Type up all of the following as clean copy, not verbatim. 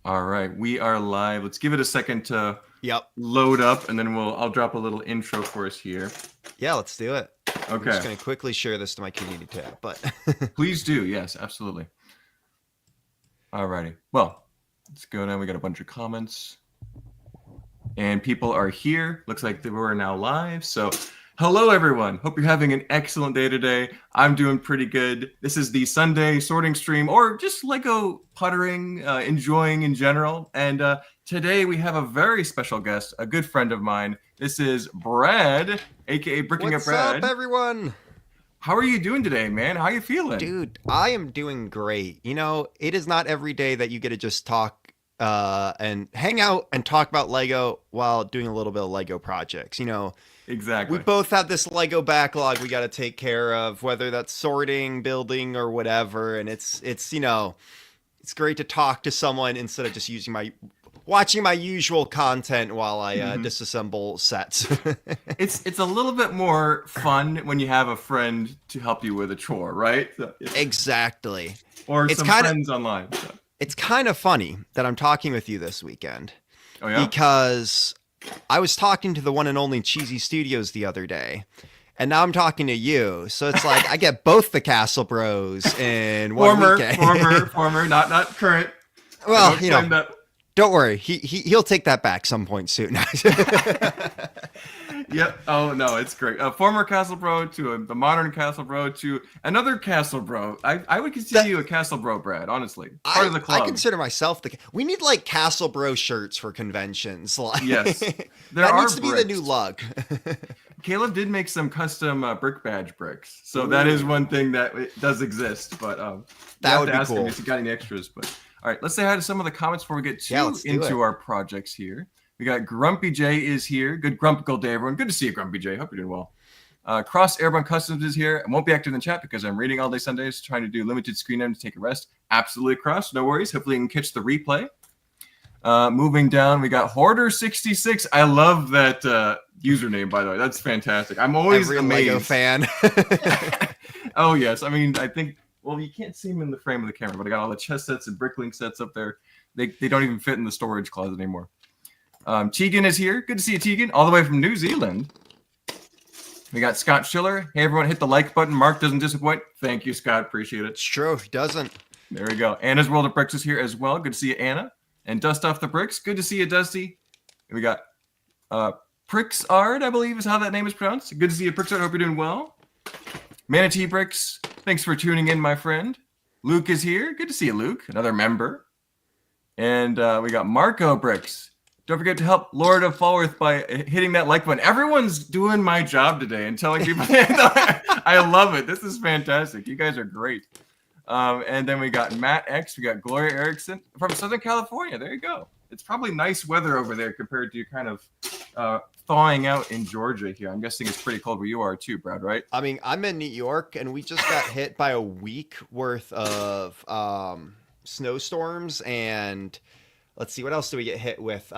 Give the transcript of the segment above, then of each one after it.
All right, we are live. Let's give it a second to Yep. load up, and then I'll drop a little intro for us here. Yeah, let's do it. I'm just Okay, going to quickly share this to my community tab, but please do. Yes, absolutely. All righty. Well, let's go now. We got a bunch of comments, and people are here. Looks like we're now live. So, hello everyone. Hope you're having an excellent day today. I'm doing pretty good. This is the Sunday sorting stream, or just Lego puttering, enjoying in general. And today we have a very special guest, a good friend of mine. This is Brad, aka Bricking Up what's up, Brad. everyone? How are you doing today, man? How you feeling? Dude, I am doing great. You know, it is not every day that you get to just talk and hang out and talk about Lego while doing a little bit of Lego projects. You know, we Exactly. both have this Lego backlog we got to take care of, whether that's sorting, building, or whatever. And it's great to talk to someone instead of just watching my usual content while I disassemble sets. It's a little bit more fun when you have a friend to help you with a chore, right? So, Exactly. or It's some kind of friends online. So. it's kind of funny that I'm talking with you this weekend Oh yeah. because I was talking to the one and only Cheesy Studios the other day. And now I'm talking to you, so it's like I get both the Castle Bros in one weekend. former, not current. Well, Don't you know, claim that. don't worry, he'll take that back some point soon. Yep. Oh no, it's great. A former Castle Bro to the modern Castle Bro to another Castle Bro. I would consider you a Castle Bro, Brad. Honestly, part of the club. I consider myself we need like Castle Bro shirts for conventions. Like, Yes, there that are needs to be the new bricks. lug. Caleb did make some custom brick badge bricks, so that is one thing that it does exist. But That would to be ask him cool. if he got any extras. But all right, let's say hi to some of the comments before we get Yeah, too let's do into it. our projects here. We got Grumpy J is here. Good Grumpical day, everyone. Good to see you, Grumpy J. Hope you're doing well. Cross Airborne Customs is here. I won't be active in the chat because I'm reading all day Sundays, trying to do limited screen time to take a rest. Absolutely, Cross. No worries. Hopefully, you can catch the replay. Moving down, we got Hoarder66. I love that username, by the way. That's fantastic. I'm always Every amazed. Lego fan. Oh, yes. I mean, I think, well, you can't see them in the frame of the camera, but I got all the chess sets and bricklink sets up there. They don't even fit in the storage closet anymore. Tegan is here. Good to see you, Tegan, all the way from New Zealand. We got Scott Schiller. Hey, everyone, hit the like button. Mark doesn't disappoint. Thank you, Scott. Appreciate it. It's true. He doesn't. There we go. Anna's World of Bricks is here as well. Good to see you, Anna. And Dust Off the Bricks. Good to see you, Dusty. And we got Prixard, I believe is how that name is pronounced. Good to see you, Prixard. Hope you're doing well. Manatee Bricks. Thanks for tuning in, my friend. Luke is here. Good to see you, Luke. Another member. And we got Marco Bricks. Don't forget to help Lord of Falworth by hitting that like button. Everyone's doing my job today and telling people. I love it. This is fantastic. You guys are great. And then we got Matt X. We got Gloria Erickson from Southern California. There you go. It's probably nice weather over there compared to kind of thawing out in Georgia here. I'm guessing it's pretty cold where you are too, Brad, right? I mean, I'm in New York, and we just got hit by a week worth of snowstorms, and let's see, what else do we get hit with?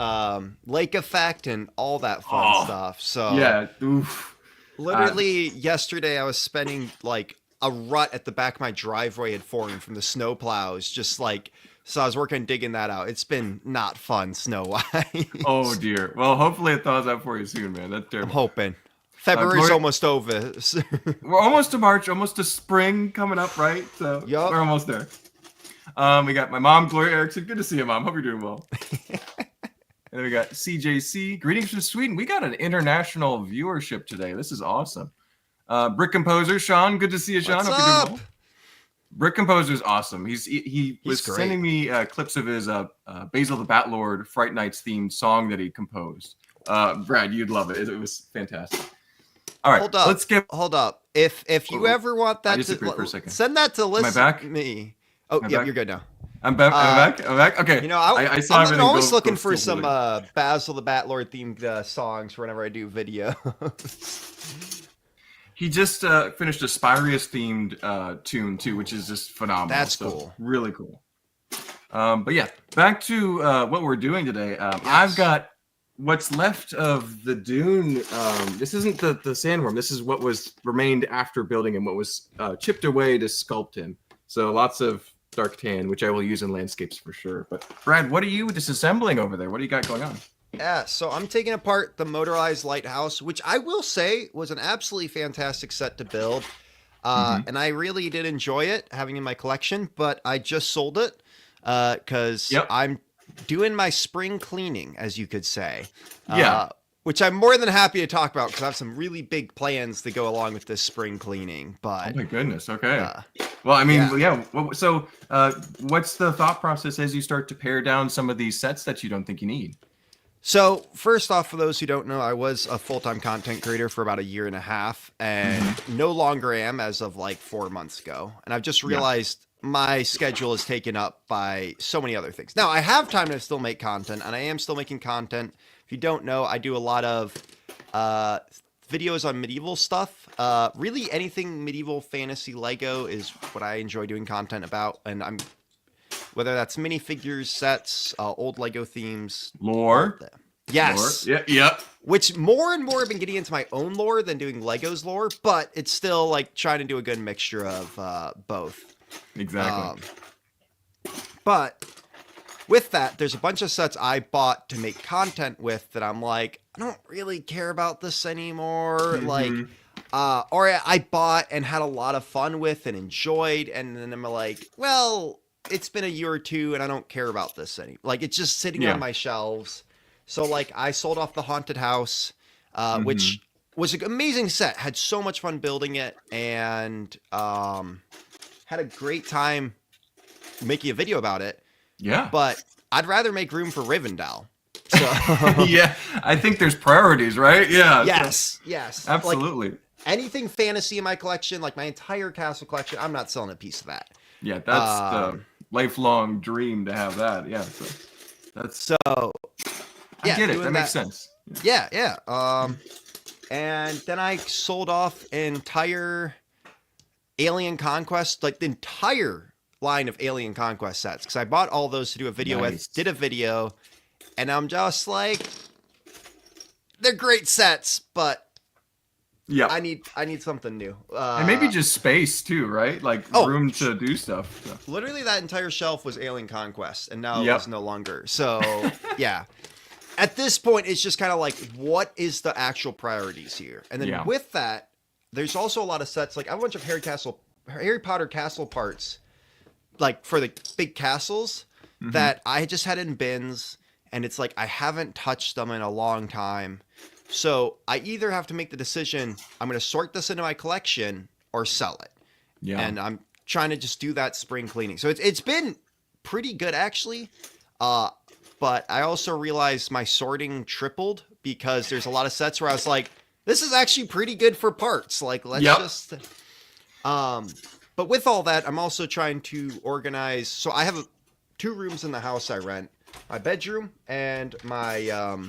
Lake effect and all that fun stuff. So yeah, oof. Literally yesterday, I was spending like a rut at the back of my driveway had formed from the snow plows, just like. So I was working digging that out. It's been not fun snow-wise. Oh dear. Well, hopefully it thaws out for you soon, man. That's I'm terrible. hoping. February's almost over. We're almost to March, almost to spring coming up, right? So Yup. we're almost there. We got my mom, Gloria Erickson. Good to see you, Mom. Hope you're doing well. And then we got CJC. Greetings from Sweden. We got an international viewership today. This is awesome. Brick Composer, Sean. Good to see you, Sean. What's Hope you're doing up? well. Brick Composer is awesome. He was great. sending me clips of his Basil the Batlord Fright Nights themed song that he composed. Brad, you'd love it. It was fantastic. All right, Hold up. let's get. Hold up. If you ever want I that disappeared for a to second. send that to listen back? to me. Oh, Am I yeah, back? you're good now. I'm back. I'm back. Okay. You know, I saw I'm everything always go looking for still some really. Basil the Batlord themed songs whenever I do video. He just finished a Spyrius themed tune too, which is just phenomenal. That's So, cool. Really cool. But yeah, back to what we're doing today. Yes. I've got what's left of the dune. This isn't the sandworm. This is what was remained after building him, what was chipped away to sculpt him. So lots of dark tan, which I will use in landscapes for sure. But Brad, what are you disassembling over there? What do you got going on? Yeah, so I'm taking apart the motorized lighthouse, which I will say was an absolutely fantastic set to build. And I really did enjoy it having in my collection, but I just sold it because I'm doing my spring cleaning, as you could say. Which I'm more than happy to talk about because I have some really big plans to go along with this spring cleaning. But oh my goodness, okay. Well, I mean, So, what's the thought process as you start to pare down some of these sets that you don't think you need? So first off, for those who don't know, I was a full-time content creator for about 1.5 years and no longer am as of like 4 months ago. And I've just realized my schedule is taken up by so many other things. Now I have time to still make content and I am still making content. If you don't know, I do a lot of videos on medieval stuff. Really anything medieval fantasy Lego is what I enjoy doing content about. And whether that's minifigures, sets, old Lego themes. Lore. Yes. Lore. Yeah. Which more and more I've been getting into my own lore than doing Lego's lore, but it's still like trying to do a good mixture of both. Exactly. But with that, there's a bunch of sets I bought to make content with that I'm like, I don't really care about this anymore. Like, or I bought and had a lot of fun with and enjoyed. And then I'm like, well, it's been 1 year or 2 and I don't care about this anymore. Like it's just sitting on my shelves. So like I sold off the haunted house, which was an amazing set. Had so much fun building it and had a great time making a video about it. Yeah. But I'd rather make room for Rivendell. So yeah, I think there's priorities, right? Yeah. Yes. Absolutely. Like, anything fantasy in my collection, like my entire castle collection, I'm not selling a piece of that. Yeah, that's the lifelong dream to have that. Yeah, so that's so. I get it. That makes sense. Yeah. And then I sold off entire Alien Conquest, like the entire line of Alien Conquest sets, because I bought all those to do a video with. Did a video, and I'm just like, they're great sets, but. Yeah, I need something new. And maybe just space too, right? Like room to do stuff. So. Literally, that entire shelf was Alien Conquest, and now it's no longer. So yeah, at this point, it's just kind of like, what is the actual priorities here? And then with that, there's also a lot of sets. Like I have a bunch of Harry Potter castle parts, like for the big castles that I just had in bins, and it's like I haven't touched them in a long time. So I either have to make the decision, I'm going to sort this into my collection or sell it. Yeah. And I'm trying to just do that spring cleaning. So it's been pretty good actually. But I also realized my sorting tripled because there's a lot of sets where I was like, this is actually pretty good for parts. Like, let's just, but with all that, I'm also trying to organize. So I have 2 rooms in the house I rent, my bedroom and my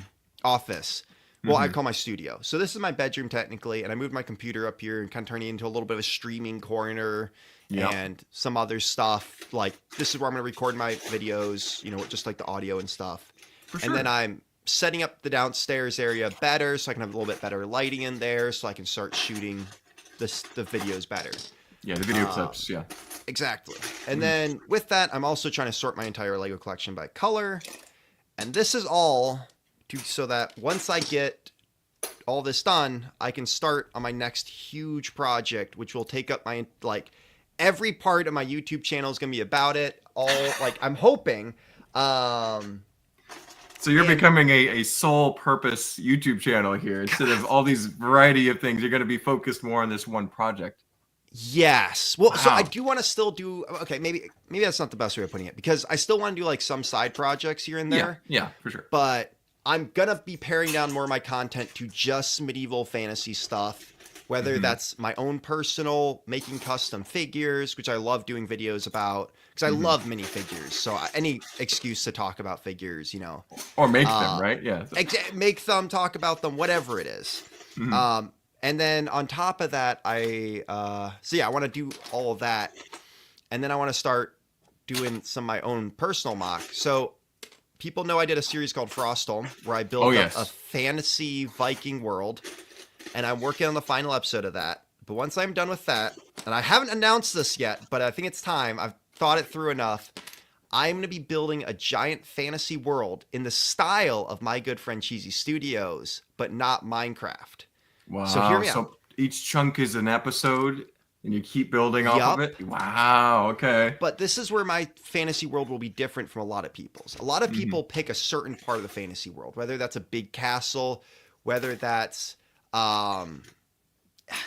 office. Well, I call my studio. So this is my bedroom technically, and I moved my computer up here and kind of turned it into a little bit of a streaming corner and some other stuff. Like this is where I'm going to record my videos, you know, just like the audio and stuff. And then I'm setting up the downstairs area better so I can have a little bit better lighting in there so I can start shooting the videos better. Yeah, the video clips, Exactly. And then with that, I'm also trying to sort my entire Lego collection by color. And this is all so that once I get all this done, I can start on my next huge project, which will take up my, like, every part of my YouTube channel is going to be about it. All, like, I'm hoping. So you're becoming a sole purpose YouTube channel here. Instead of all these variety of things, you're going to be focused more on this one project. Yes. Well, so I do want to still do, okay, maybe that's not the best way of putting it, because I still want to do, like, some side projects here and there. Yeah, for sure. But I'm going to be paring down more of my content to just medieval fantasy stuff, whether that's my own personal making custom figures, which I love doing videos about because I love minifigures. So any excuse to talk about figures, you know. Or make them, right? Yeah. Make them, talk about them, whatever it is. And then on top of that, I want to do all of that. And then I want to start doing some of my own personal mock. So people know I did a series called Frostholm where I built up a fantasy Viking world, and I'm working on the final episode of that. But once I'm done with that, and I haven't announced this yet, but I think it's time. I've thought it through enough. I'm going to be building a giant fantasy world in the style of my good friend Cheesy Studios, but not Minecraft. Wow. So hear me out. So each chunk is an episode and you keep building off of it? Wow. Okay. But this is where my fantasy world will be different from a lot of people's. A lot of people pick a certain part of the fantasy world, whether that's a big castle, whether that's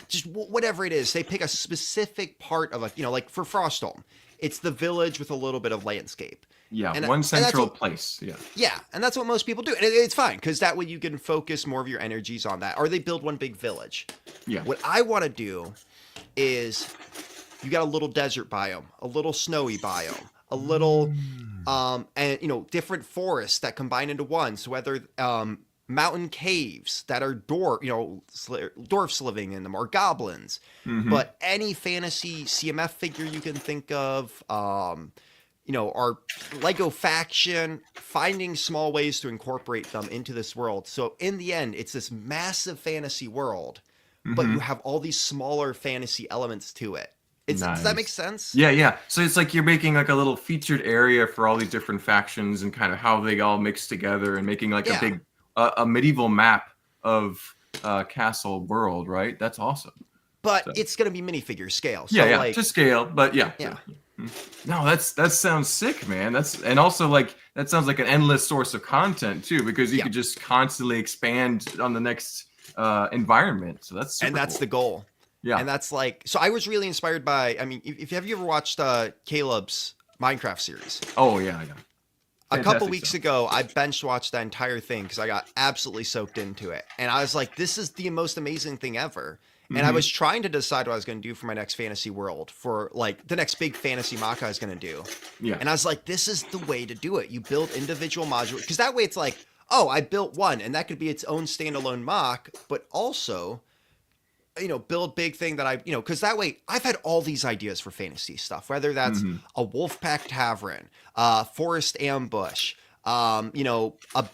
just whatever it is. They pick a specific part of like for Frostholm, it's the village with a little bit of landscape. Yeah, and one central place. Yeah. Yeah, and that's what most people do. And it's fine, because that way you can focus more of your energies on that. Or they build one big village. Yeah. What I want to do is you got a little desert biome, a little snowy biome, a little and different forests that combine into one. So whether mountain caves that are dwarfs living in them, or goblins, but any fantasy CMF figure you can think of, our Lego faction, finding small ways to incorporate them into this world. So in the end, it's this massive fantasy world, but you have all these smaller fantasy elements to it. Nice. Does that make sense? Yeah. So it's like you're making like a little featured area for all these different factions and kind of how they all mix together, and making like a big a medieval map of castle world, right? That's awesome. But it's going to be minifigure scale. So to scale, but yeah. No, that sounds sick, man. That sounds like an endless source of content too, because you could just constantly expand on the next environment. So that's super that's cool. the goal. Yeah, and that's so I was really inspired by. I mean, if have you ever watched Caleb's Minecraft series? Oh yeah. A couple weeks ago, I bench watched that entire thing because I got absolutely soaked into it, and I was like, "This is the most amazing thing ever." And I was trying to decide what I was going to do for my next fantasy world, for like the next big fantasy MOC I was going to do. Yeah. And I was like, this is the way to do it. You build individual modules, because that way it's like, oh, I built one, and that could be its own standalone MOC, but also, build big thing that because that way I've had all these ideas for fantasy stuff, whether that's a Wolfpack Tavern, Forest Ambush, a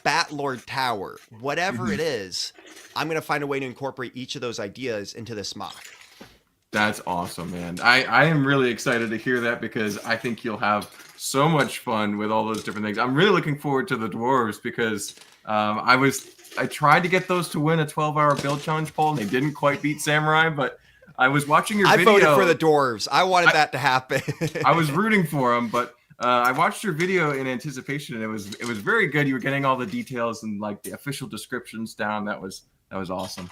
Batlord Tower, whatever it is, I'm going to find a way to incorporate each of those ideas into this MOC. That's awesome, man. I am really excited to hear that, because I think you'll have so much fun with all those different things. I'm really looking forward to the dwarves, because I tried to get those to win a 12-hour build challenge poll, and they didn't quite beat Samurai, but I was watching your video. I voted for the dwarves. I wanted that to happen. I was rooting for them, but I watched your video in anticipation, and it was very good. You were getting all the details and like the official descriptions down. That was awesome.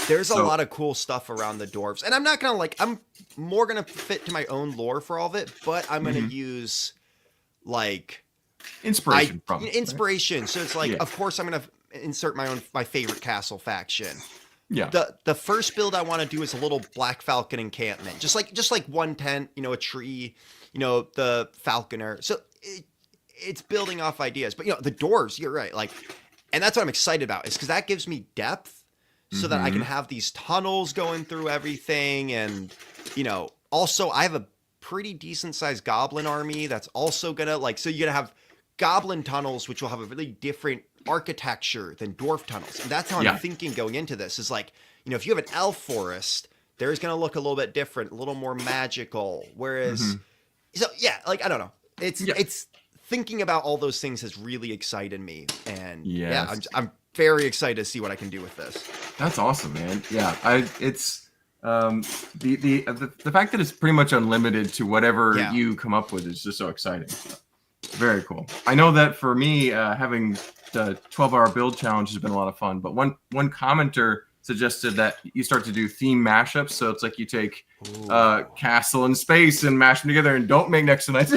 There's a lot of cool stuff around the dwarves, and I'm not gonna I'm more gonna fit to my own lore for all of it, but I'm gonna use inspiration inspiration. So it's of course I'm gonna insert my favorite castle faction. Yeah. The first build I want to do is a little Black Falcon encampment, just like one tent, a tree, the falconer. So it's building off ideas, but the dwarves, you're right, and that's what I'm excited about, is because that gives me depth, so that I can have these tunnels going through everything, and also I have a pretty decent sized goblin army that's also gonna so you're gonna have goblin tunnels, which will have a really different architecture than dwarf tunnels, and that's how I'm thinking going into this. Is if you have an elf forest, there's gonna look a little bit different, a little more magical. Whereas, I don't know. It's thinking about all those things has really excited me, and I'm very excited to see what I can do with this. That's awesome, man. Yeah, it's the fact that it's pretty much unlimited to whatever you come up with is just so exciting. Very cool. I know that for me, having the 12-hour build challenge has been a lot of fun, but one commenter suggested that you start to do theme mashups. So it's like you take castle and space and mash them together, and don't make next to night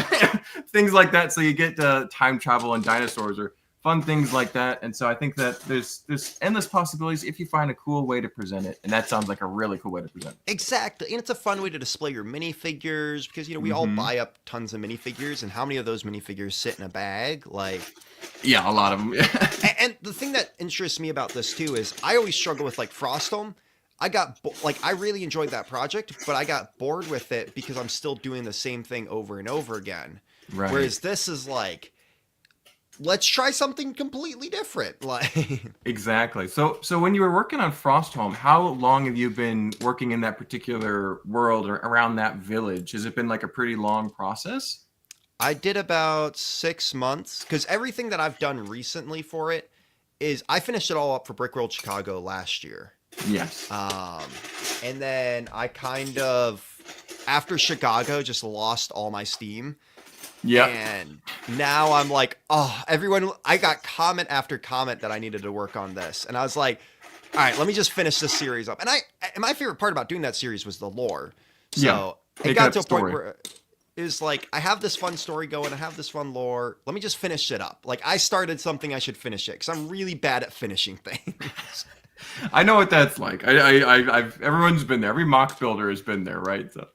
things like that. So you get time travel and dinosaurs, or fun things like that. And so I think that there's endless possibilities if you find a cool way to present it. And that sounds like a really cool way to present it. Exactly. And it's a fun way to display your minifigures, because, we all buy up tons of minifigures, and how many of those minifigures sit in a bag? Yeah, a lot of them. And the thing that interests me about this too is I always struggle with Frostholm. I got I really enjoyed that project, but I got bored with it because I'm still doing the same thing over and over again. Right. Whereas this is let's try something completely different. Like, Exactly. So when you were working on Frostholm, how long have you been working in that particular world or around that village? Has it been like a pretty long process? I did about 6 months because everything that I've done recently for it is I finished it all up for Brickworld Chicago last year. Yes. Um, and then I kind of, after Chicago, just lost all my steam. Yep. And now I'm like, oh, everyone, I got comment after comment that I needed to work on this. And I was like, all right, let me just finish this series up. And my favorite part about doing that series was the lore. Yeah. So it Make got up to a story. point where it was like, I have this fun story going. I have this fun lore. Let me just finish it up. Like I started something, I should finish it because I'm really bad at finishing things. I know what that's like. I've everyone's been there. Every mock builder has been there, right? So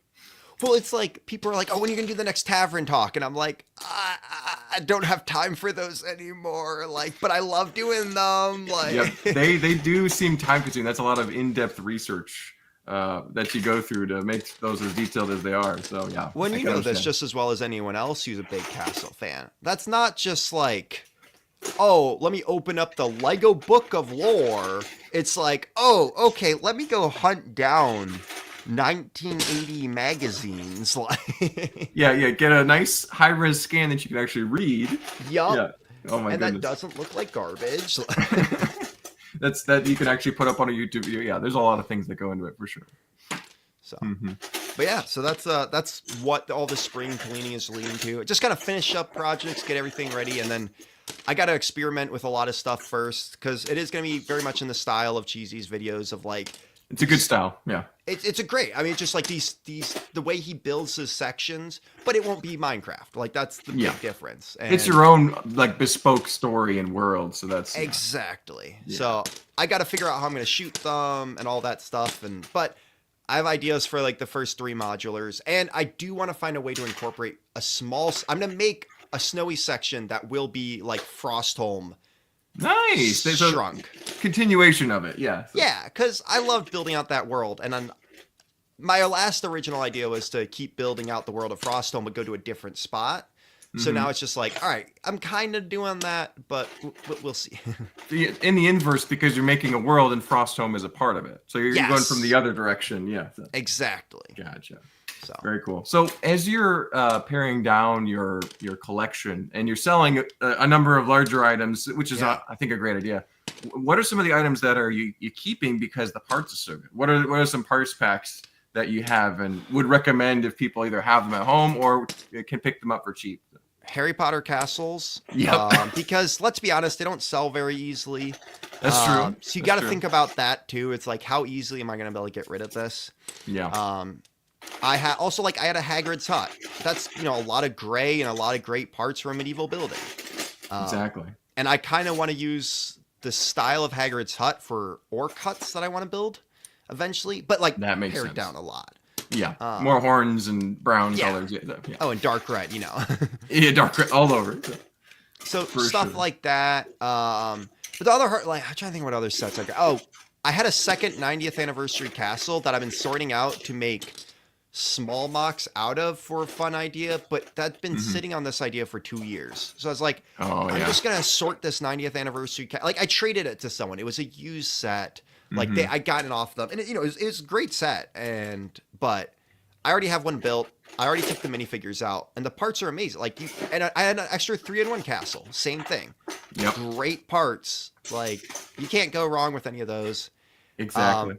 Well, it's like people are like, "Oh, when are you gonna do the next tavern talk?" And I'm like, I don't have time for those anymore. Like, but I love doing them. Like, yeah, they do seem time consuming. That's a lot of in-depth research that you go through to make those as detailed as they are. So yeah, when I you can know this understand. just as well as anyone else who's a big Castle fan, that's not just like, oh, let me open up the Lego Book of Lore. It's like, oh, okay, let me go hunt down 1980 magazines. Like, Yeah, get a nice high-res scan that you can actually read. yup. Yeah. Oh my And that goodness. doesn't look like garbage. That's that you can actually put up on a YouTube video. Yeah, there's a lot of things that go into it for sure. So, Hmm. but yeah, so that's what all the spring cleaning is leading to. Just gotta finish up projects, get everything ready, and then I gotta experiment with a lot of stuff first because it is gonna be very much in the style of Cheesy's videos of like It's a good style. Yeah. it's a great. I mean, just like these the way he builds his sections, but it won't be Minecraft. Like that's the Yeah. big difference. It's And your own like bespoke story and world. So that's yeah. exactly. Yeah. So I got to figure out how I'm going to shoot them and all that stuff. But I have ideas for like the first 3 modulars, and I do want to find a way to incorporate a small. I'm going to make a snowy section that will be like Frostholm Nice. There's a shrunk. continuation of it. Yeah. So- Yeah, because I loved building out that world, and my last original idea was to keep building out the world of Frostholm, but go to a different spot. So Mhm. now it's just like, all right, I'm kind of doing that, but we'll see. In the inverse, because you're making a world and Frostholm is a part of it. So you're going from Yes. the other direction. Yeah. So- Exactly. Gotcha. So Very cool. So as you're paring down your collection and you're selling a number of larger items, which is Yeah. I think a great idea. What are some of the items that are you keeping because the parts are so good? What are some parts packs that you have and would recommend if people either have them at home or can pick them up for cheap? Harry Potter castles. Yep. Because let's be honest, they don't sell very easily. That's true. So you That's got to true. think about that too. It's like, how easily am I going to be able to get rid of this? Yeah. I had also like I had a Hagrid's hut. That's a lot of gray and a lot of great parts for a medieval building. Exactly. And I kind of want to use the style of Hagrid's hut for orc huts that I want to build eventually, but like That makes pared sense. down a lot. Yeah. More horns and brown yeah. colors. Yeah. Yeah. Oh, and dark red, Yeah, dark red all over. So For stuff sure. like that. But the other like I'm trying to think what other sets I got. Oh, I had a second 90th anniversary castle that I've been sorting out to make small mocks out of for a fun idea, but that's been sitting on this idea for 2 years. So I was like, Oh, I'm yeah. just gonna sort this 90th anniversary like I traded it to someone. It was a used set. Like I got it off them, and it was a great set. But I already have one built. I already took the minifigures out, and the parts are amazing. Like and I had an extra 3-in-1 castle. Same thing. Yep. Great parts. Like you can't go wrong with any of those. Exactly.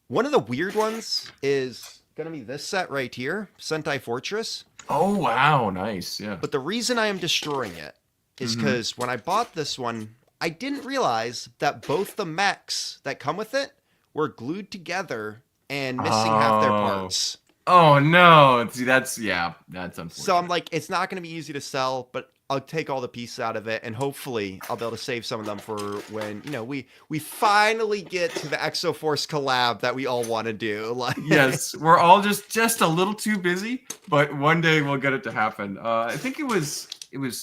One of the weird ones is gonna be this set right here, Sentai Fortress. Oh wow, nice. Yeah. But the reason I am destroying it is because when I bought this one, I didn't realize that both the mechs that come with it were glued together and missing half their parts. Oh no! See, that's unfortunate. So I'm like, it's not going to be easy to sell, but I'll take all the pieces out of it, and hopefully I'll be able to save some of them for when we finally get to the Exoforce collab that we all want to do. Like, Yes, we're all just a little too busy, but one day we'll get it to happen. I think it was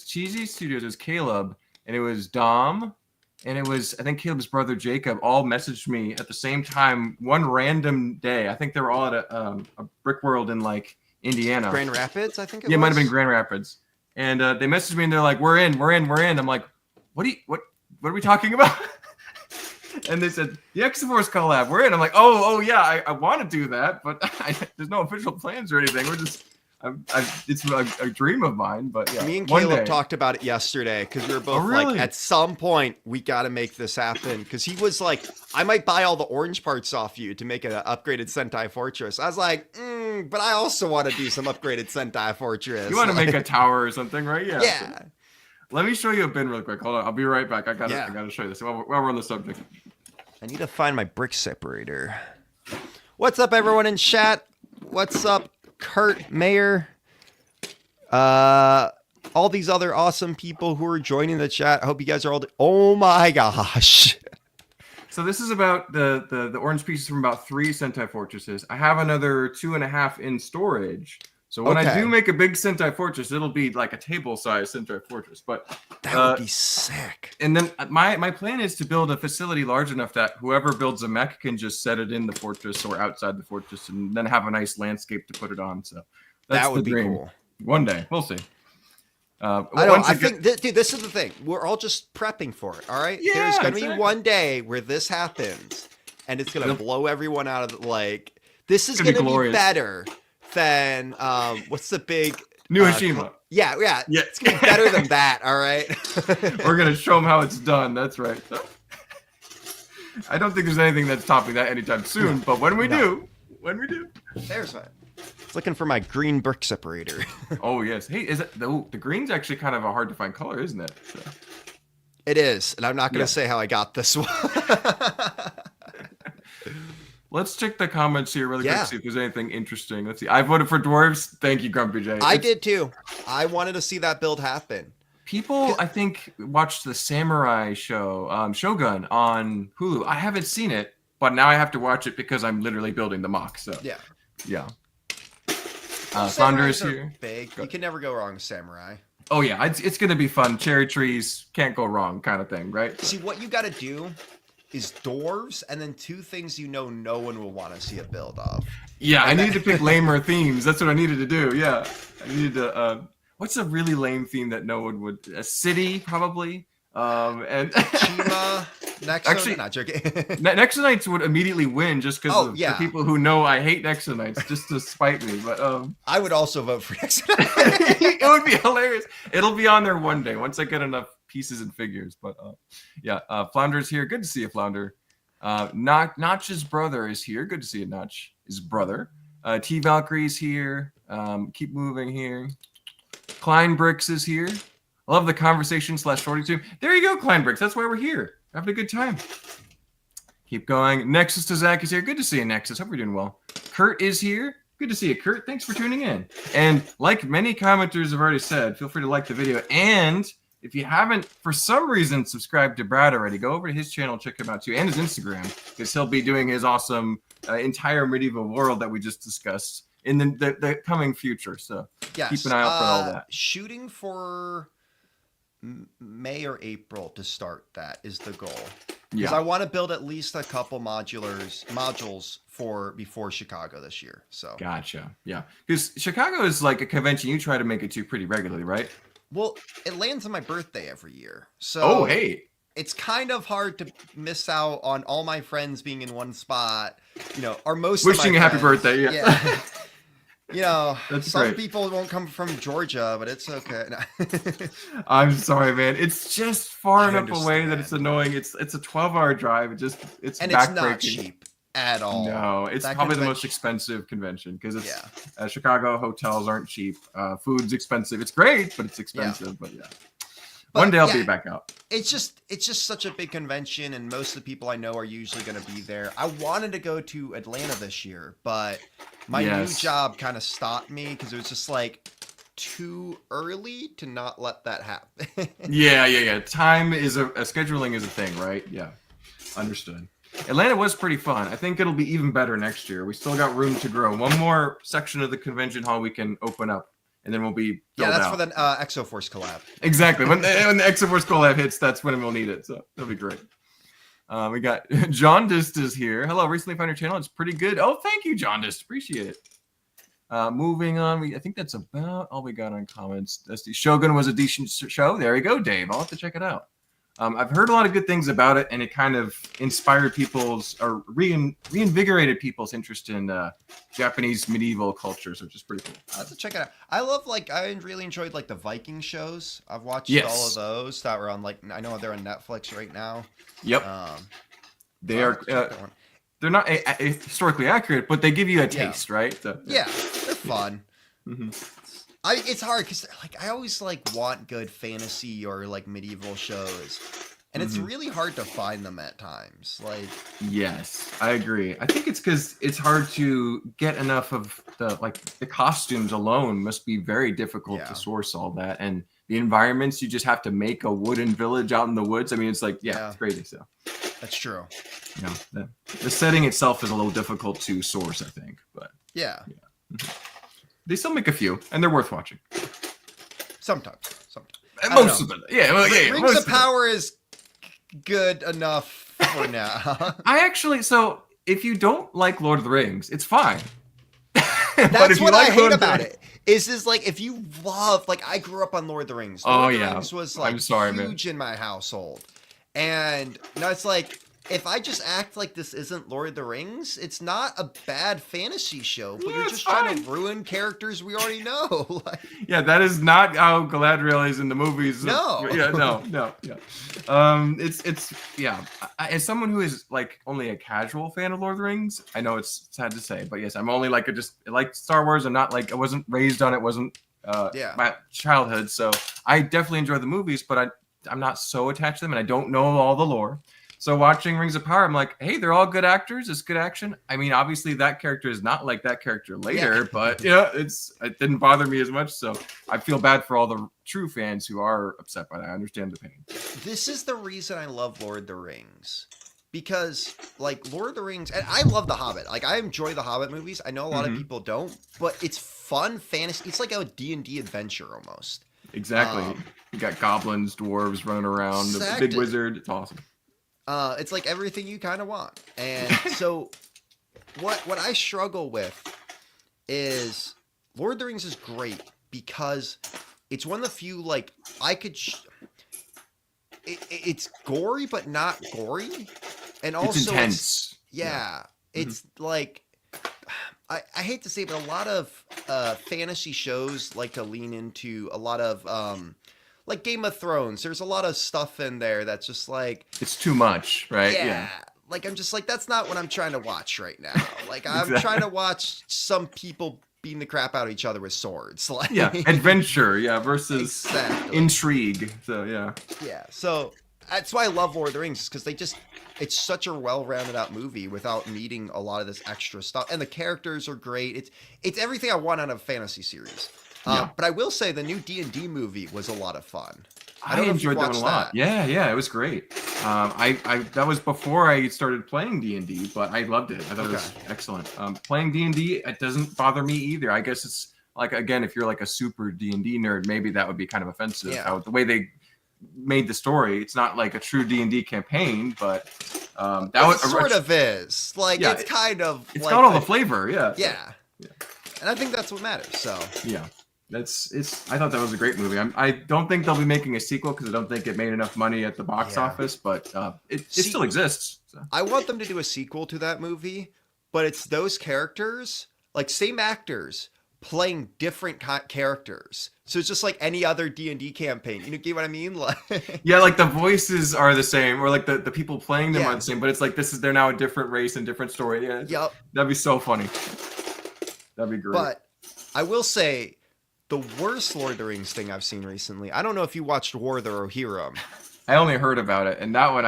Cheesy Studios, it was Caleb, and it was Dom, and it was I think Caleb's brother Jacob. All messaged me at the same time one random day. I think they were all at a Brick World in like Indiana. Grand Rapids, I think it was. Yeah, it might have been Grand Rapids. and they messaged me and they're like, "We're in." I'm like, "What are we talking about?" And they said, "The Exoforce collab, we're in." I'm like, "Oh yeah, I want to do that, but there's no official plans or anything. We're just, it's a dream of mine." But yeah, Me and one Caleb day. talked about it yesterday because we were both really? like, at some point, we got to make this happen. Because he was like, I might buy all the orange parts off you to make an upgraded Sentai Fortress. I was like, but I also want to do some upgraded Sentai Fortress. You want to make a tower or something, right? Yeah. Yeah. Let me show you a bin really quick. Hold on, I'll be right back. I gotta show you this while we're on the subject. I need to find my brick separator. What's up, everyone in chat? What's up, Kurt, Mayor? All these other awesome people who are joining the chat. I hope you guys are all. Oh my gosh! So this is about the orange pieces from about 3 Sentai Fortresses. I have another 2.5 in storage. So when I do make a big Sentai Fortress, it'll be like a table-sized Sentai Fortress. But that would be sick. And then my plan is to build a facility large enough that whoever builds a mech can just set it in the fortress or outside the fortress, and then have a nice landscape to put it on. So that would be cool. One day, we'll see. I think, dude, this is the thing. We're all just prepping for it. All right. Yeah, there's gonna be one day where this happens, and it's gonna blow everyone out of the like. This is gonna be better than what's the big New Hashima? Yeah. It's gonna be better than that. All right. We're gonna show them how it's done. That's right. I don't think there's anything that's topping that anytime soon. But when we do, there's one. Looking for my green brick separator. Oh yes. Hey, is it the green's actually kind of a hard to find color, isn't it? So. It is, and I'm not going to say how I got this one. Let's check the comments here really quick, see if there's anything interesting. Let's see. I voted for dwarves. Thank you, Grumpy J. I did too. I wanted to see that build happen. People, I think, watched the Samurai show, Shogun, on Hulu. I haven't seen it, but now I have to watch it because I'm literally building the mock. So yeah. Flounder is here. Big. You can never go wrong with Samurai. Oh yeah, it's gonna be fun. Cherry trees, can't go wrong, kind of thing, right? See, what you got to do is dwarves, and then 2 things no one will want to see a build of. Yeah, I needed to pick lamer themes. That's what I needed to do. Yeah, I needed to. What's a really lame theme that no one would? A city, probably. And Chima. Actually, not joking. Nexonites would immediately win just because of the people who know I hate Nexonites just to spite me. But I would also vote for Nexonites. It would be hilarious. It'll be on there one day once I get enough pieces and figures. But Flounder's here. Good to see you, Flounder. Notch's brother is here. Good to see you, Notch. His brother. T Valkyrie's here. Keep moving here. Klein Bricks is here. I love the conversation /42. There you go, Klein Bricks. That's why we're here. Having a good time. Keep going. Nexus to Zach is here. Good to see you, Nexus. Hope you're doing well. Kurt is here. Good to see you, Kurt. Thanks for tuning in. And like many commenters have already said, feel free to like the video. And if you haven't, for some reason, subscribed to Brad already, go over to his channel, check him out too, and his Instagram, because he'll be doing his awesome entire medieval world that we just discussed in the coming future. So keep an eye out for all that. Shooting for May or April to start that is the goal. Because I want to build at least a couple modules for before Chicago this year. So gotcha. Yeah, because Chicago is like a convention you try to make it to pretty regularly, right? Well, it lands on my birthday every year. So it's kind of hard to miss out on all my friends being in one spot. Or most wishing of my a happy birthday. Yeah. Some people won't come from Georgia, but it's okay. I'm sorry, man. It's just far enough away that it's annoying. It's a 12-hour drive. It's and it's not cheap at all. No, it's probably the most expensive convention because it's Chicago. Hotels aren't cheap. Food's expensive. It's great, but it's expensive. But one day I'll be back out. It's just such a big convention, and most of the people I know are usually going to be there. I wanted to go to Atlanta this year, but my new job kind of stopped me because it was just like too early to not let that happen. Yeah. Time is scheduling is a thing, right? Yeah, understood. Atlanta was pretty fun. I think it'll be even better next year. We still got room to grow. One more section of the convention hall we can open up. And then we'll be filled that's out. For the Exoforce collab. Exactly. When the Exoforce collab hits, that's when we'll need it. So that'll be great. We got John Dist is here. Hello, recently found your channel. It's pretty good. Oh, thank you, John Dist. Appreciate it. Moving on, I think that's about all we got on comments. That's the Shogun was a decent show. There you go, Dave. I'll have to check it out. I've heard a lot of good things about it, and it kind of inspired reinvigorated people's interest in Japanese medieval cultures, which is pretty cool. I have to check it out. I really enjoyed like the Viking shows. I've watched all of those that were on I know they're on Netflix right now. Yep. They are. They're not historically accurate, but they give you a taste, right? So, yeah, they're fun. Mm-hmm. It's hard because I always want good fantasy or medieval shows, and it's really hard to find them at times. Yes, I agree. I think it's because it's hard to get enough of the costumes alone must be very difficult to source all that, and the environments you just have to make a wooden village out in the woods. I mean, it's it's crazy. So that's true. The setting itself is a little difficult to source, I think, but yeah. They still make a few, and they're worth watching. Sometimes. Most of them, Rings of Power is good enough for now. So if you don't like Lord of the Rings, it's fine. That's what I hate about it. Is if you love, I grew up on Lord of the Rings. Lord of the Rings was huge in my household, and now it's if I just act like this isn't Lord of the Rings, it's not a bad fantasy show, but you're just trying to ruin characters we already know. That is not how Galadriel is in the movies. No. No. As someone who is only a casual fan of Lord of the Rings, I know it's sad to say, but yes, I'm only I like Star Wars. I'm not I wasn't raised on it. Wasn't my childhood, so I definitely enjoy the movies, but I'm not so attached to them, and I don't know all the lore. So watching Rings of Power, I'm like, hey, they're all good actors. It's good action. I mean, obviously that character is not like that character later, but it didn't bother me as much. So I feel bad for all the true fans who are upset by that. I understand the pain. This is the reason I love Lord of the Rings. Because Lord of the Rings, and I love The Hobbit. I enjoy the Hobbit movies. I know a lot of people don't, but it's fun fantasy. It's like a D&D adventure almost. Exactly. You got goblins, dwarves running around, a big wizard. It's awesome. It's everything you kind of want. And so what I struggle with is Lord of the Rings is great because it's one of the few it's gory but not gory, and also it's intense. It's I hate to say it, but a lot of fantasy shows like to lean into a lot of Game of Thrones. There's a lot of stuff in there that's just it's too much, right? Yeah. I'm just that's not what I'm trying to watch right now. I'm trying to watch some people beating the crap out of each other with swords. Adventure, versus intrigue. So yeah. So that's why I love Lord of the Rings, because it's such a well-rounded out movie without needing a lot of this extra stuff, and the characters are great. It's everything I want out of a fantasy series. But I will say the new D&D movie was a lot of fun. I enjoyed that one a lot. Yeah, it was great. I that was before I started playing D&D, but I loved it. I thought it was excellent. Playing D&D, it doesn't bother me either. I guess it's again, if you're a super D&D nerd, maybe that would be kind of offensive. Yeah. How the way they made the story, it's not like a true D&D campaign, but that was sort of is it's kind of it's got all the flavor. Yeah. And I think that's what matters. So yeah. I thought that was a great movie. I don't think they'll be making a sequel because I don't think it made enough money at the box office, but it still exists. So. I want them to do a sequel to that movie, but it's those characters, same actors, playing different characters. So it's just like any other D&D campaign. You get what I mean? The voices are the same, or the people playing them are the same, but it's they're now a different race and different story. Yeah, that'd be so funny. That'd be great. But I will say, the worst Lord of the Rings thing I've seen recently, I don't know if you watched War of the Rohirrim. I only heard about it, and that one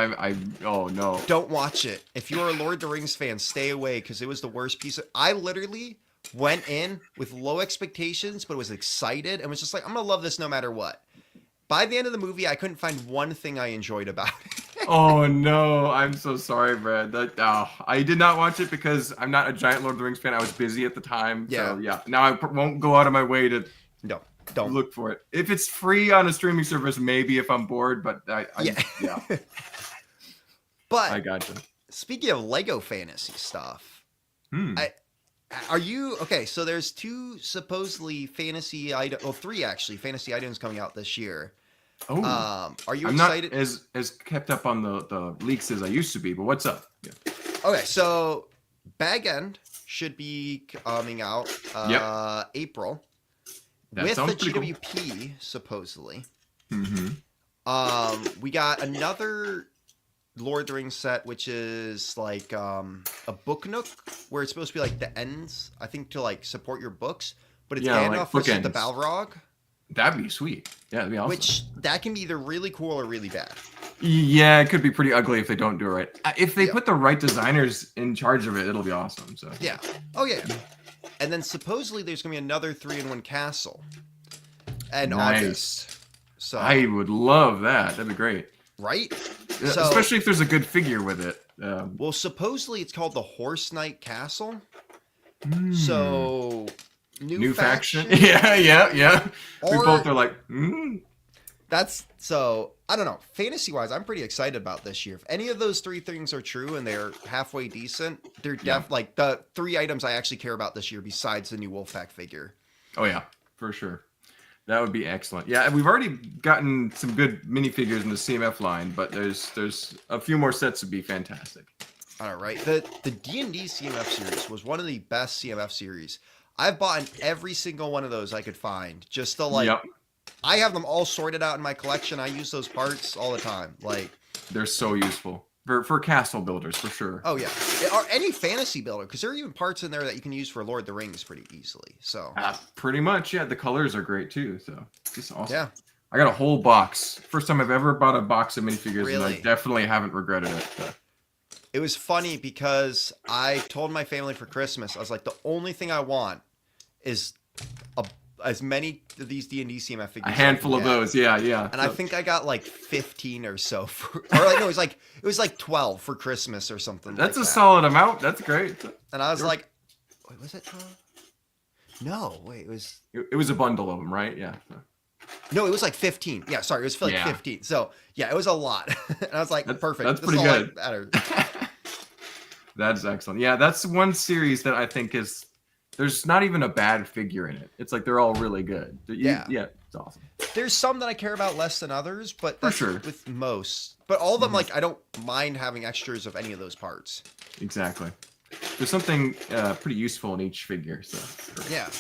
oh no. Don't watch it. If you're a Lord of the Rings fan, stay away, because it was the worst piece of... I literally went in with low expectations, but was excited, and was just I'm going to love this no matter what. By the end of the movie, I couldn't find one thing I enjoyed about it. Oh no, I'm so sorry, Brad. I did not watch it because I'm not a giant Lord of the Rings fan. I was busy at the time. Yeah. So now I won't go out of my way to... No, don't look for it. If it's free on a streaming service, maybe if I'm bored, but yeah. But I gotcha. Speaking of Lego fantasy stuff, Are you okay? So there's two supposedly fantasy item, well, three actually fantasy items coming out this year. Oh, Are you I'm not excited? as kept up on the leaks as I used to be, but what's up? Yeah. Okay, so Bag End should be coming out Yep. April That with the sounds pretty cool. GWP supposedly. Mm-hmm. We got another Lord of the Rings set, which is like a book nook, where it's supposed to be like the ends, I think, to like support your books, but it's Yeah, like Gandalf versus the bookends. Balrog, That'd be sweet. Yeah, that'd be awesome. which that can be either really cool or really bad. Yeah, it could be pretty ugly if they don't do it right. If they Yeah. put the right designers in charge of it, it'll be awesome. So Yeah. Oh yeah. And then supposedly there's gonna be another 3-in-1 castle in Nice. August. So I would love that. That'd be great. right. Yeah, So especially if there's a good figure with it. well, supposedly it's called the Horse Knight Castle. Hmm. So New faction. Yeah. We Or both are like, that's so I don't know. Fantasy wise, I'm pretty excited about this year. If any of those three things are true and they're halfway decent, they're like the three items I actually care about this year besides the new Wolfpack figure. Oh yeah, for sure. That would be excellent. Yeah, we've already gotten some good minifigures in the CMF line, but there's a few more sets would be fantastic. All right. The D&D CMF series was one of the best CMF series. I've bought in every single one of those I could find just to like. Yep. I have them all sorted out in my collection. I use those parts all the time. Like They're so useful for castle builders for sure. oh yeah, or any fantasy builder because there are even parts in there that you can use for Lord of the Rings pretty easily. So Pretty much, yeah. The colors are great too, so it's awesome. yeah. I got a whole box. First time I've ever bought a box of minifigures, and I Really? definitely haven't regretted it. So. It was funny because I told my family for Christmas, I was like, the only thing I want is as many of these D&D CMF figures. A handful of those, yeah. And I think I got like 15 or so, or like no, it was like 12 for Christmas or something. That's like a that. solid amount. That's great. And I was like, wait, was it 12? No, wait, It was a bundle of them, right? Yeah. No, it was like 15. Yeah, sorry, it was like 15. So yeah, it was a lot. And I was like, perfect. That's This pretty is all good. that matters. That's excellent. Yeah, that's one series that I think is. There's not even a bad figure in it. It's like they're all really good. Yeah, it's awesome. There's some that I care about less than others, but that's For sure. with most. But all of them, like, I don't mind having extras of any of those parts. Exactly. There's something pretty useful in each figure. So yeah,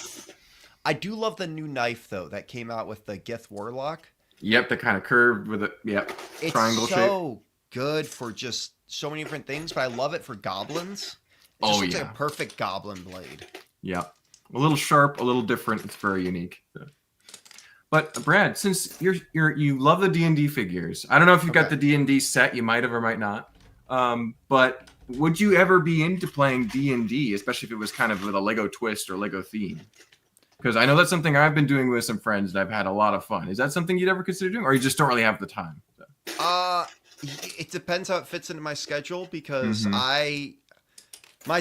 I do love the new knife though that came out with the Gith Warlock. Yep, the kind of curved with it. Yep, It's triangle shape. so good for just so many different things, but I love it for goblins. It just looks like a perfect goblin blade. Yeah, a little sharp, a little different. It's very unique. But Brad, since you love the D&D figures, I don't know if you've got the D&D set. You might have or might not. But would you ever be into playing D&D, especially if it was kind of with a Lego twist or Lego theme? Because I know that's something I've been doing with some friends and I've had a lot of fun. Is that something you'd ever consider doing, or you just don't really have the time? It depends how it fits into my schedule because my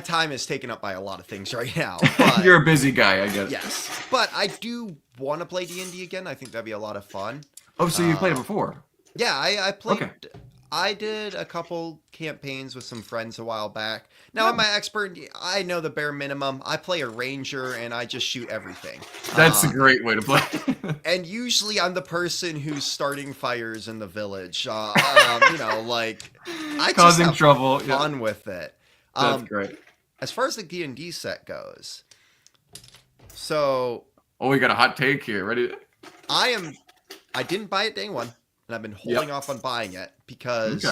time is taken up by a lot of things right now. But You're a busy guy, I get it. yes, but I do want to play D&D again. I think that'd be a lot of fun. Oh, so you played it before? Yeah, I played. Okay. I did a couple campaigns with some friends a while back. Now, I'm my expert. I know the bare minimum. I play a ranger and I just shoot everything. That's a great way to play. And usually I'm the person who's starting fires in the village. Like I Causing just have trouble. fun with it. That's great. As far as the D&D set goes, so Oh, we got a hot take here. Ready? I didn't buy it day one, and I've been holding off on buying it because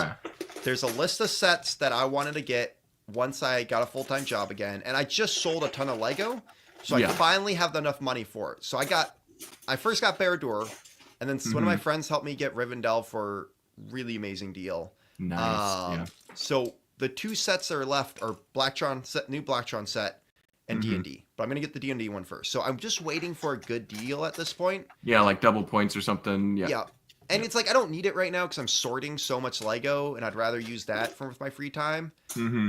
there's a list of sets that I wanted to get once I got a full-time job again, and I just sold a ton of Lego, so I finally have enough money for it. So I first got Beardoor, and then one of my friends helped me get Rivendell for a really amazing deal. Nice. So the two sets that are left are new Blacktron set and D&D. But I'm going to get the D&D one first. So I'm just waiting for a good deal at this point. Yeah, like double points or something. Yeah. And it's like I don't need it right now because I'm sorting so much Lego, and I'd rather use that with my free time.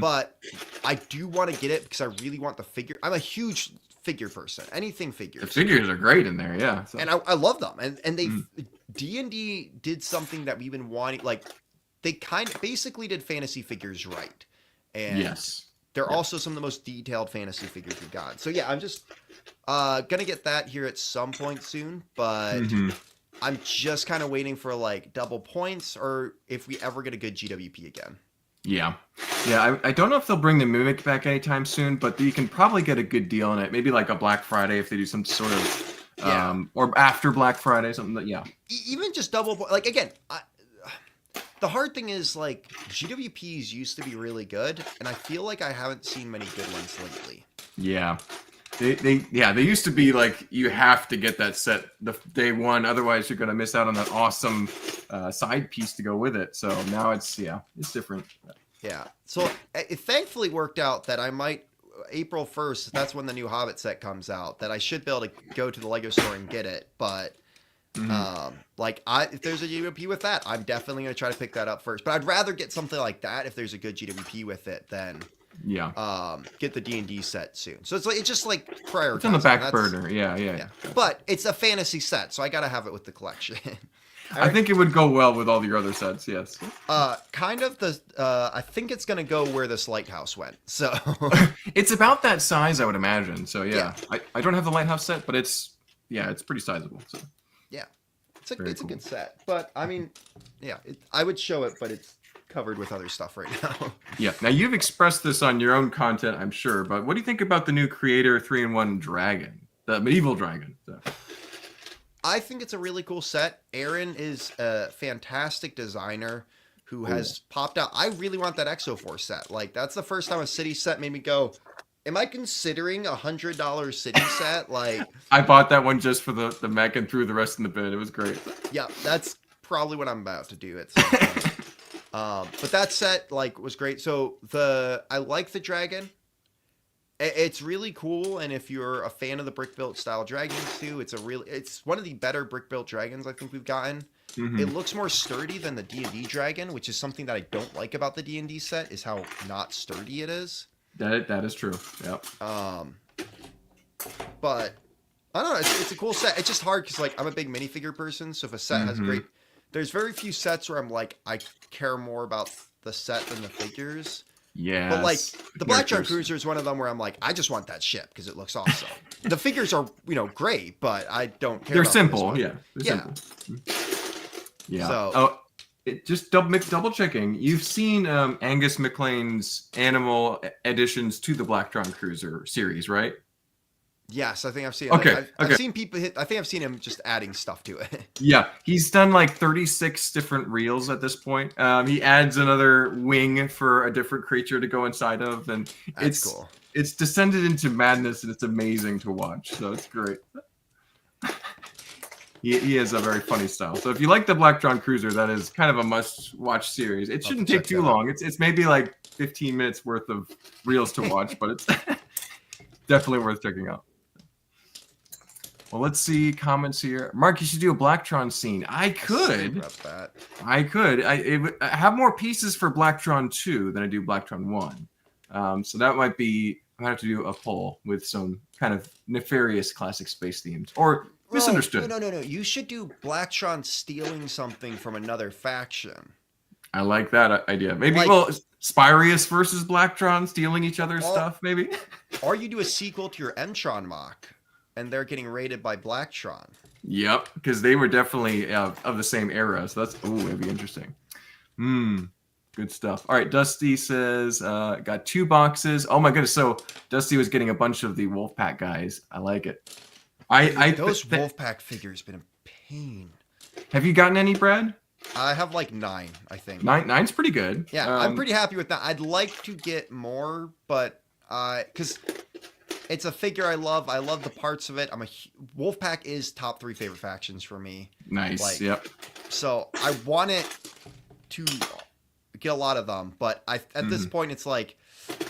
But I do want to get it because I really want the figure. I'm a huge figure person. Anything figures. The figures are great in there, yeah. So. And I love them. And they D&D did something that we've been wanting. Like they basically did fantasy figures right. And they're Yeah. also some of the most detailed fantasy figures we've got. So yeah, I'm just gonna get that here at some point soon, but Mhm. I'm just kind of waiting for like double points or if we ever get a good GWP again. Yeah. Yeah, I don't know if they'll bring the Mimic back anytime soon, but you can probably get a good deal on it. Maybe like a Black Friday if they do some sort of, Yeah. or after Black Friday, something that, yeah. Even just like again, the hard thing is like GWPs used to be really good, and I feel like I haven't seen many good ones lately. Yeah. They used to be like you have to get that set the day one, otherwise you're gonna miss out on that awesome side piece to go with it. So now it's different. Yeah. So it thankfully worked out that I might April 1st, that's when the new Hobbit set comes out, that I should be able to go to the Lego store and get it. But like if there's a GWP with that, I'm definitely gonna try to pick that up first. But I'd rather get something like that if there's a good GWP with it than get the D&D set soon. So it's just like prioritizing. It's on the back burner. Yeah. But it's a fantasy set, so I gotta have it with the collection. I think it would go well with all your other sets. Yes. Kind of the. I think it's gonna go where this lighthouse went. So it's about that size, I would imagine. So yeah. Yeah. I don't have the lighthouse set, but it's pretty sizable. So yeah, it's a cool. good set. But I mean, yeah, I would show it, but it's covered with other stuff right now. Yeah. Now you've expressed this on your own content, I'm sure. But what do you think about the new Creator 3-in-1 dragon, the medieval dragon? So. I think it's a really cool set. Aaron is a fantastic designer who has popped out. I really want that Exoforce set. Like, that's the first time a city set made me go, am I considering $100 city set? Like, I bought that one just for the mech and threw the rest in the bin. It was great. Yeah, that's probably what I'm about to do at some point. But that set like was great. So I like the dragon. It's really cool, and if you're a fan of the brick built style dragons too, it's one of the better brick built dragons I think we've gotten. It looks more sturdy than the D&D dragon, which is something that I don't like about the D&D set is how not sturdy it is. That is true. Yep. But I don't know. It's a cool set. It's just hard because like I'm a big minifigure person, so if a set has there's very few sets where I'm like I care more about the set than the figures. Yeah. But like the Blackjack Cruiser is one of them where I'm like, I just want that ship because it looks awesome. The figures are, great, but I don't care. They're about simple. They're simple. Yeah. So, just double checking. You've seen Angus MacLean's animal additions to the Blacktron Cruiser series, right? Yes, I think I've seen. Okay. I've seen people hit. I think I've seen him just adding stuff to it. Yeah, he's done like 36 different reels at this point. He adds another wing for a different creature to go inside of, and That's cool. It's descended into madness, and it's amazing to watch. So it's great. He has a very funny style. So if you like the Blacktron Cruiser, that is kind of a must-watch series. It shouldn't take too long. It's maybe like 15 minutes worth of reels to watch, but it's definitely worth checking out. Well, let's see comments here. Mark, you should do a Blacktron scene. I could. I have more pieces for Blacktron 2 than I do Blacktron 1. So that might be, I might have to do a poll with some kind of nefarious classic space themes. Or misunderstood. No. You should do Blacktron stealing something from another faction. I like that idea. Maybe, Spyrius versus Blacktron stealing each other's stuff, maybe? Or you do a sequel to your Mtron mock. And they're getting raided by Blacktron. Yep, because they were definitely of the same era. So that'd be interesting. Good stuff. All right, Dusty says, got 2 boxes. Oh my goodness. So Dusty was getting a bunch of the Wolfpack guys. I like it. Those Wolfpack figures been a pain. Have you gotten any, Brad? I have like 9, I think. Nine's pretty good. Yeah, I'm pretty happy with that. I'd like to get more, but because it's a figure I love. I love the parts of it. Wolfpack is top 3 favorite factions for me. Nice. Yep. So I want it to get a lot of them, but at this point, it's like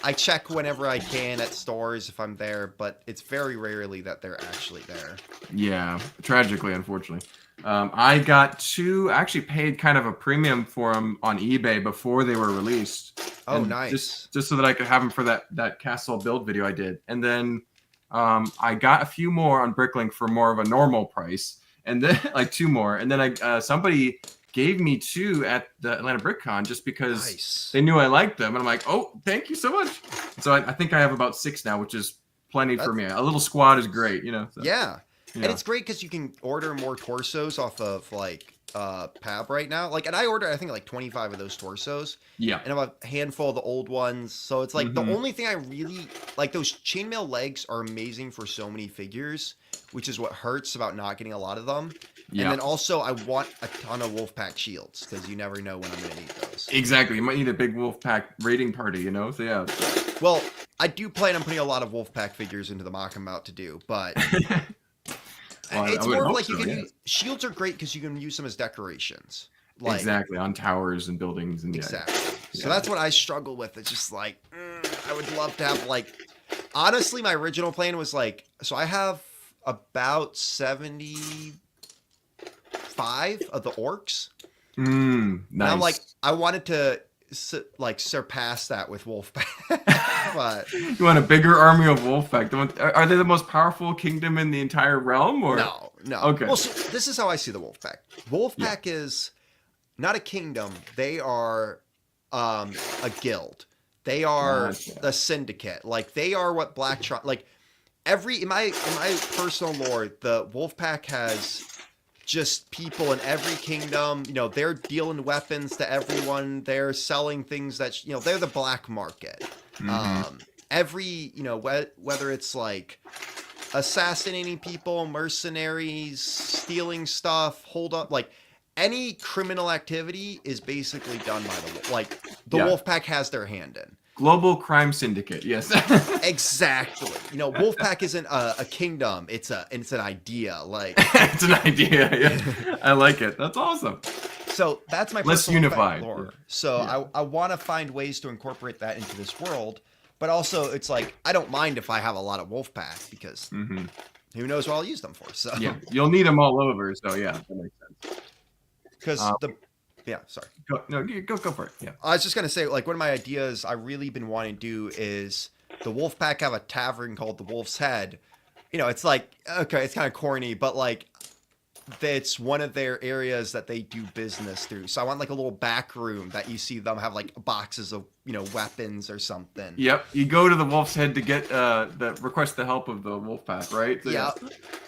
I check whenever I can at stores if I'm there, but it's very rarely that they're actually there. Yeah, tragically, unfortunately. I got 2. Actually, paid kind of a premium for them on eBay before they were released. Oh, nice! Just so that I could have them for that castle build video I did, and then I got a few more on Bricklink for more of a normal price, and then like 2 more, and then somebody gave me 2 at the Atlanta BrickCon just because they knew I liked them, and I'm like, oh, thank you so much. So I think I have about 6 now, which is plenty for me. A little squad is great, you know. So, yeah. you And know. it's great because you can order more torsos off of like Pab right now. Like, and I ordered I think like 25 of those torsos. Yeah. And I have a handful of the old ones. So it's like the Mhm. only thing I really like, those chainmail legs are amazing for so many figures, which is what hurts about not getting a lot of them. Yeah. And then also I want a ton of Wolfpack shields because you never know when I'm gonna need those. Exactly. You might need a big Wolfpack raiding party, you know. So yeah. Well, I do plan on putting a lot of Wolfpack figures into the mock I'm about to do, but Well, it's I would more of hope like you so, can yeah. use shields are great because you can use them as decorations. Like, Exactly, on towers and buildings and exactly. So Yeah. that's what I struggle with. It's just like I would love to have like. Honestly, my original plan was like, so I have about 75 of the orcs. Nice. And I'm like, I wanted to like surpass that with Wolfpack, but You want a bigger army of Wolfpack? Are they the most powerful kingdom in the entire realm, or no. Okay. Well, so this is how I see the Wolfpack. Wolfpack is not a kingdom. They are a guild. They are Gotcha. a syndicate. Like they are what Blacktron. Like in my personal lore, the Wolfpack has just people in every kingdom. You know, they're dealing weapons to everyone. They're selling things that they're the black market. Every whether it's like assassinating people, mercenaries, stealing stuff, hold up, like any criminal activity is basically done by the Yeah. Wolfpack has their hand in. Global crime syndicate. Yes. Exactly. Wolfpack isn't a kingdom. It's an idea. Like It's an idea. Yeah. I like it. That's awesome. so that's my Less personal unified. lore. Yeah. So Yeah. I want to find ways to incorporate that into this world, but also it's like I don't mind if I have a lot of Wolfpack because who knows what I'll use them for. So Yeah, you'll need them all over. So yeah, that makes sense. because sorry. Go for it. Yeah. I was just gonna say, like, one of my ideas I really been wanting to do is the Wolfpack have a tavern called the Wolf's Head. It's like, okay, it's kind of corny, but like, it's one of their areas that they do business through. So I want like a little back room that you see them have like boxes of weapons or something. Yep. You go to the Wolf's Head to get request the help of the Wolfpack, right? So, Yeah.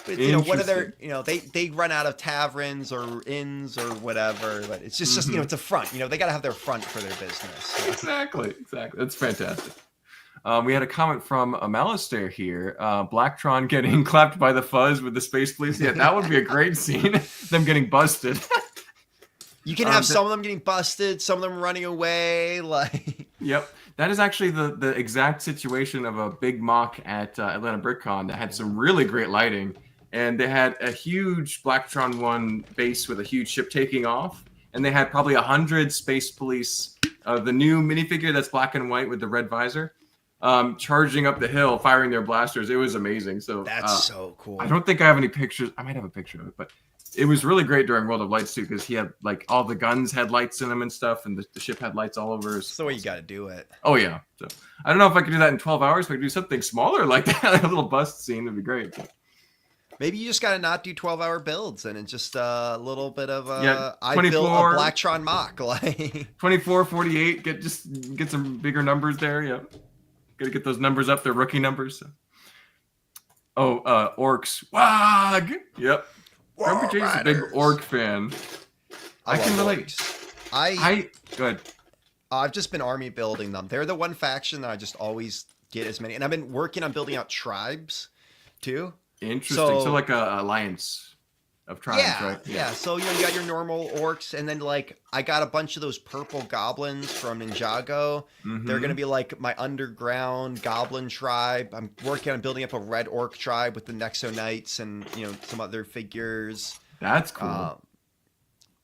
But, one of their, they run out of taverns or inns or whatever, but it's just it's a front. They got to have their front for their business. So. Exactly. That's fantastic. We had a comment from Amalistair here. Blacktron getting clapped by the fuzz with the space police. Yeah, that would be a great scene. Them getting busted. You can have some of them getting busted, some of them running away. Like, yep, that is actually the exact situation of a big mock at Atlanta BrickCon that had some really great lighting, and they had a huge Blacktron 1 base with a huge ship taking off, and they had probably 100 space police. The new minifigure that's black and white with the red visor. Charging up the hill, firing their blasters. It was amazing. So that's so cool. I don't think I have any pictures. I might have a picture of it, but it was really great during World of Lights too, because he had like all the guns had lights in them and stuff, and the ship had lights all over. That's the way you got to do it. Oh yeah. So I don't know if I could do that in 12 hours. If I could do something smaller like that, like a little bust scene, would be great. Maybe you just got to not do 12-hour builds and it's just a little bit of I 24, built a Blacktron mock. Like 24, 48. Get some bigger numbers there. Yeah. Got to get those numbers up. They're rookie numbers. So. Oh, orcs. Wag. Yep. Remember Jay's a big orc fan. I can relate. Go ahead. I've just been army building them. They're the one faction that I just always get as many. And I've been working on building out tribes too. Interesting. So like a alliance of tribes, right? Yeah. So you got your normal orcs, and then like I got a bunch of those purple goblins from Ninjago. They're gonna be like my underground goblin tribe. I'm working on building up a red orc tribe with the Nexo Knights and some other figures. That's cool.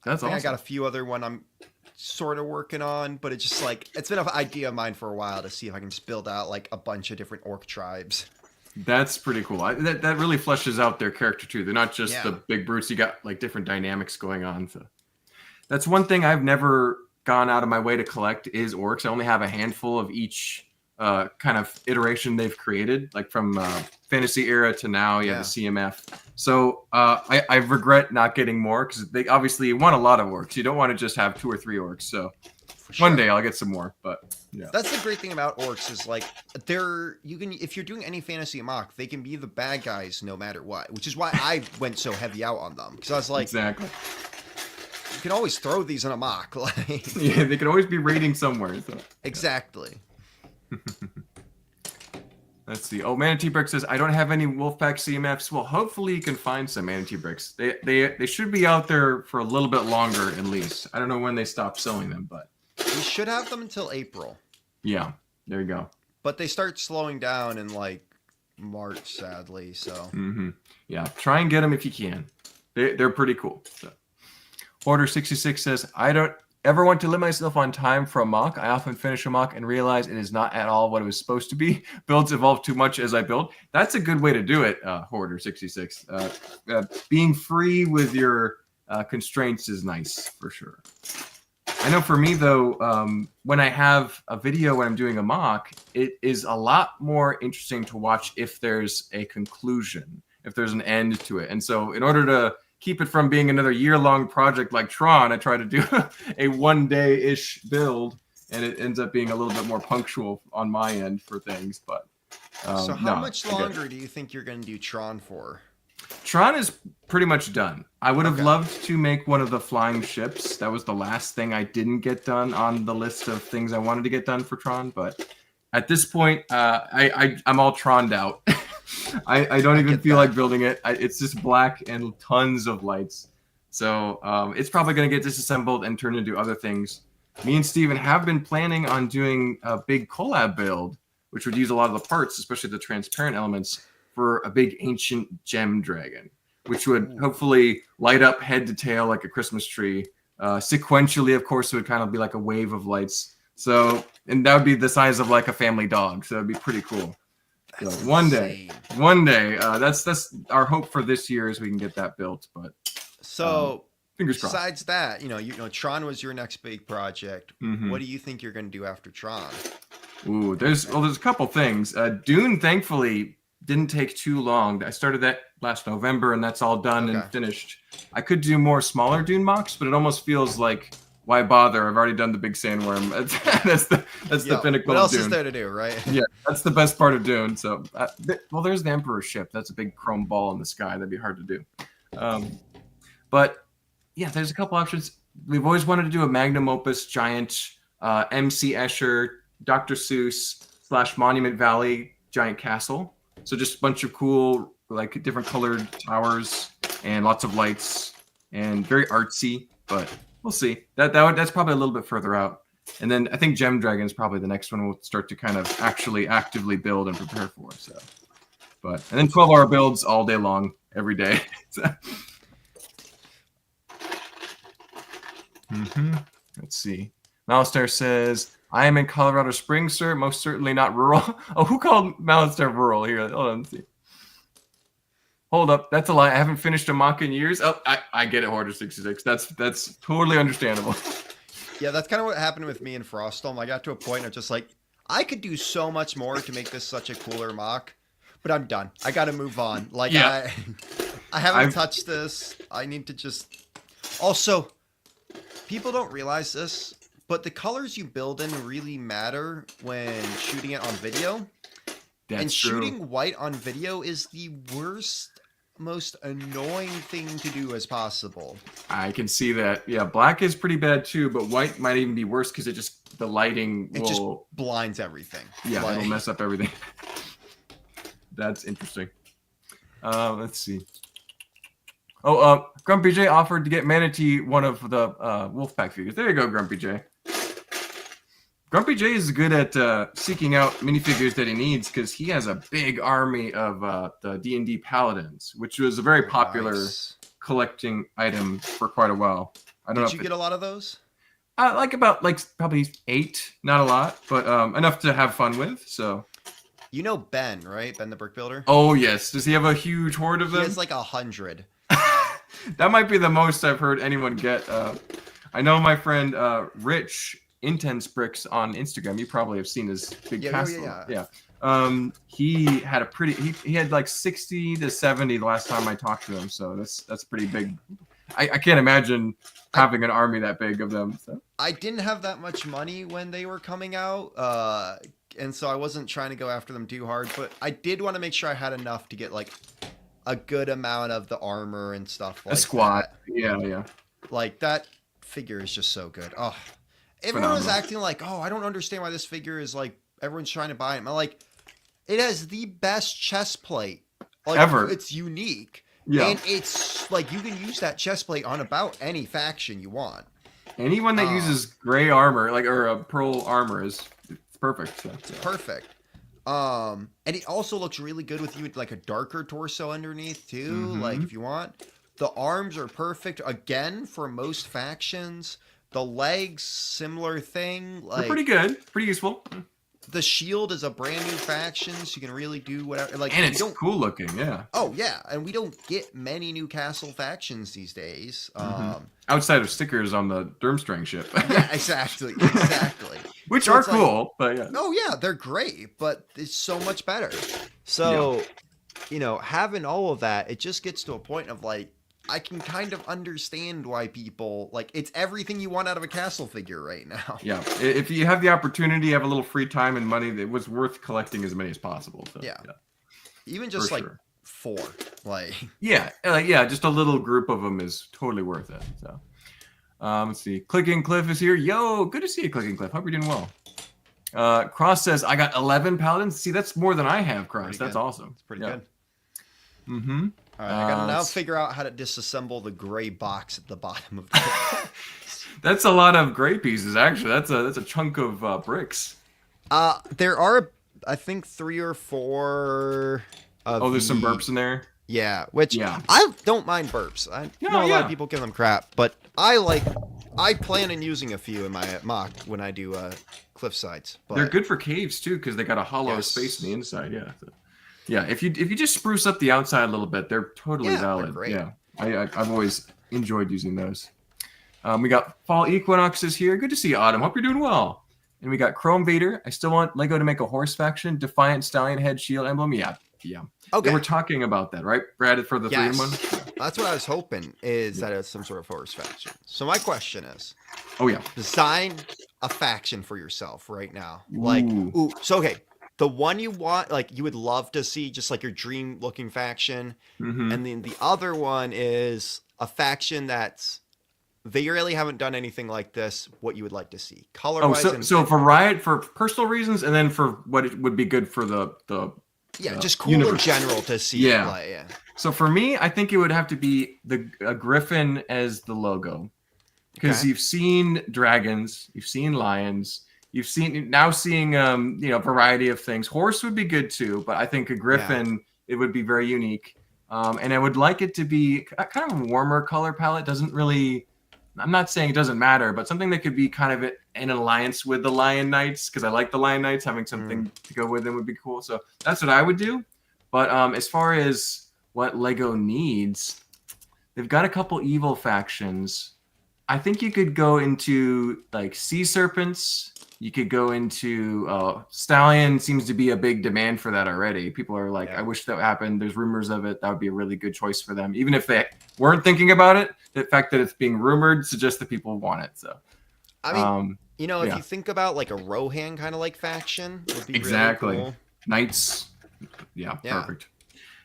That's awesome. I got a few other one I'm sort of working on, but it's just like it's been an idea of mine for a while to see if I can just build out like a bunch of different orc tribes. That's pretty cool. That really fleshes out their character too. They're not just the big brutes. You got like different dynamics going on. So that's one thing I've never gone out of my way to collect is orcs. I only have a handful of each kind of iteration they've created, like from fantasy era to now. You have the CMF. So I regret not getting more because they obviously want a lot of orcs. You don't want to just have 2 or 3 orcs. So For sure. One day I'll get some more, but yeah. That's the great thing about orcs is like if you're doing any fantasy mock, they can be the bad guys no matter what, which is why I went so heavy out on them because I was like, Exactly. you can always throw these in a mock, like Yeah, they could always be raiding somewhere. So. exactly. Let's see. Oh, Manatee Brick says, I don't have any Wolfpack CMFs. Well, hopefully you can find some Manatee Bricks. They should be out there for a little bit longer at least. I don't know when they stop selling them, but We should have them until April, yeah, there you go. but they start slowing down in like March, sadly. So Yeah, try and get them if you can. They're pretty cool. So. Hoarder 66 says, I don't ever want to limit myself on time for a mock. I often finish a mock and realize it is not at all what it was supposed to be. Builds evolve too much as I build. That's a good way to do it, Hoarder 66. Being free with your constraints is nice for sure. I know for me though, when I have a video when I'm doing a mock, it is a lot more interesting to watch if there's a conclusion, if there's an end to it. And so in order to keep it from being another year-long project like Tron, I try to do a one-day-ish build, and it ends up being a little bit more punctual on my end for things. But so how much longer do you think you're going to do Tron for? Tron is pretty much done. I would have loved to make one of the flying ships. That was the last thing I didn't get done on the list of things I wanted to get done for Tron. But at this point, I'm all Troned out. I don't even feel like building it. It's just black and tons of lights. So it's probably going to get disassembled and turned into other things. Me and Steven have been planning on doing a big collab build, which would use a lot of the parts, especially the transparent elements, for a big ancient gem dragon, which would hopefully light up head to tail like a Christmas tree. Sequentially, of course, it would kind of be like a wave of lights. So, and that would be the size of like a family dog. So it'd be pretty cool. So one day, that's our hope for this year is we can get that built. But so fingers crossed. Besides that, you know, Tron was your next big project. What do you think you're going to do after Tron? Ooh, there's a couple things. Dune, thankfully, didn't take too long. I started that last November, and that's all done and finished. I could do more smaller Dune mocks, but it almost feels like, why bother? I've already done the big sandworm. That's the pinnacle. What else of Dune. is there to do, right? Yeah, that's the best part of Dune. So, well, there's the Emperor's ship. That's a big chrome ball in the sky. That'd be hard to do. But yeah, there's a couple options. We've always wanted to do a magnum opus giant MC Escher, Dr. Seuss / Monument Valley giant castle. So just a bunch of cool, like different colored towers and lots of lights and very artsy, but we'll see. That's probably a little bit further out. And then I think Gem Dragon is probably the next one we'll start to kind of actually actively build and prepare for. So, and then 12-hour builds all day long, every day. Let's see. Malister says, I am in Colorado Springs, sir. Most certainly not rural. Oh, who called Malister rural here? Hold on, let's see. Hold up, that's a lie. I haven't finished a mock in years. Oh, I get it, Hoarder 66. That's totally understandable. Yeah, that's kind of what happened with me and Frostalm. I got to a point of just like, I could do so much more to make this such a cooler mock, but I'm done. I got to move on. Like, I haven't touched this. I need to just... Also, people don't realize this, but the colors you build in really matter when shooting it on video. That's true. Shooting white on video is the worst, most annoying thing to do as possible. I can see that. Yeah, black is pretty bad too, but white might even be worse because the lighting just blinds everything. Yeah, it'll mess up everything. That's interesting. Let's see. Oh, Grumpy J offered to get Manatee one of the Wolfpack figures. There you go, Grumpy J. Grumpy J is good at seeking out minifigures that he needs because he has a big army of the D&D Paladins, which was a very popular collecting item for quite a while. I don't know. Did you get a lot of those? Probably 8, not a lot, but enough to have fun with. So, you know Ben, right? Ben the Brick Builder. Oh yes. Does he have a huge horde of them? He has like 100. That might be the most I've heard anyone get. I know my friend Rich Intense Bricks on Instagram. You probably have seen his big castle. Yeah. He had he had like 60 to 70 the last time I talked to him. So that's pretty big. I can't imagine having an army that big of them. So. I didn't have that much money when they were coming out, and so I wasn't trying to go after them too hard. But I did want to make sure I had enough to get like a good amount of the armor and stuff A like squad. that. Yeah. Like that figure is just so good. Oh, everyone was Phenomenal. acting like, oh, I don't understand why this figure is like everyone's trying to buy it. I'm like, it has the best chest plate. Like, Ever. it's unique. Yeah. And it's like you can use that chest plate on about any faction you want. Anyone that uses gray armor, like or a pearl armor, it's perfect. So, yeah. Perfect. And it also looks really good with you with like a darker torso underneath too. Like if you want, the arms are perfect again for most factions. The legs, similar thing. Like They're pretty good, pretty useful, the shield is a brand new faction, so you can really do whatever. Like and it's cool looking. Yeah. Oh yeah, and we don't get many new castle factions these days. Outside of stickers on the Durmstrang ship. Yeah, exactly. Which So are it's like, cool, but yeah. oh yeah, they're great, but it's so much better. So, you know, having all of that, it just gets to a point of like, I can kind of understand why people like it's everything you want out of a castle figure right now. Yeah, if you have the opportunity, have a little free time and money, it was worth collecting as many as possible. So, Yeah. Even just For like sure. 4, like yeah, just a little group of them is totally worth it. So, let's see. Clicking Cliff is here. Yo, good to see you, Clicking Cliff. Hope you're doing well. Cross says I got 11 paladins. See, that's more than I have, Cross. Pretty That's good. awesome. It's pretty good. Mm-hmm. All right, I gotta now figure out how to disassemble the gray box at the bottom of the. That's a lot of gray pieces, actually. That's a chunk of bricks. There are, I think, 3 or 4. Of There's some burps in there. Yeah, which Yeah. I don't mind burps. I know a lot of people give them crap, but I plan on using a few in my mock when I do cliff sides. But They're good for caves too because they got a hollow space in the inside. Yeah. So, yeah. If you just spruce up the outside a little bit, they're totally valid. They're great. Yeah. I've always enjoyed using those. We got Fall Equinoxes here. Good to see you, Autumn. Hope you're doing well. And we got Chrome Vader. I still want Lego to make a horse faction. Defiant Stallion head shield emblem. Yeah. Okay. They were talking about that, right, Brad, for the 3-in-1? That's what I was hoping, is that it's some sort of horse faction. So my question is, design a faction for yourself right now. Like, the one you want, like you would love to see, just like your dream looking faction. And then the other one is a faction that's, they really haven't done anything like this, what you would like to see. Color-wise. So for Riot, for personal reasons, and then for what it would be good for the just cool universe. in general to see play. Yeah. So for me, I think it would have to be a griffin as the logo, because you've seen dragons, you've seen lions, you've seen seeing a variety of things. Horse would be good too, but I think a griffin it would be very unique, and I would like it to be kind of a warmer color palette. Doesn't really. I'm not saying it doesn't matter, but something that could be kind of in alliance with the Lion Knights, because I like the Lion Knights. Having something to go with them would be cool. So that's what I would do. But as far as what Lego needs, they've got a couple evil factions. I think you could go into like sea serpents. You could go into stallion. Seems to be a big demand for that already. People are like, I wish that happened. There's rumors of it. That would be a really good choice for them, even if they weren't thinking about it. The fact that it's being rumored suggests that people want it. So, I mean, if you think about like a Rohan kind of like faction, would be really cool. Knights, perfect.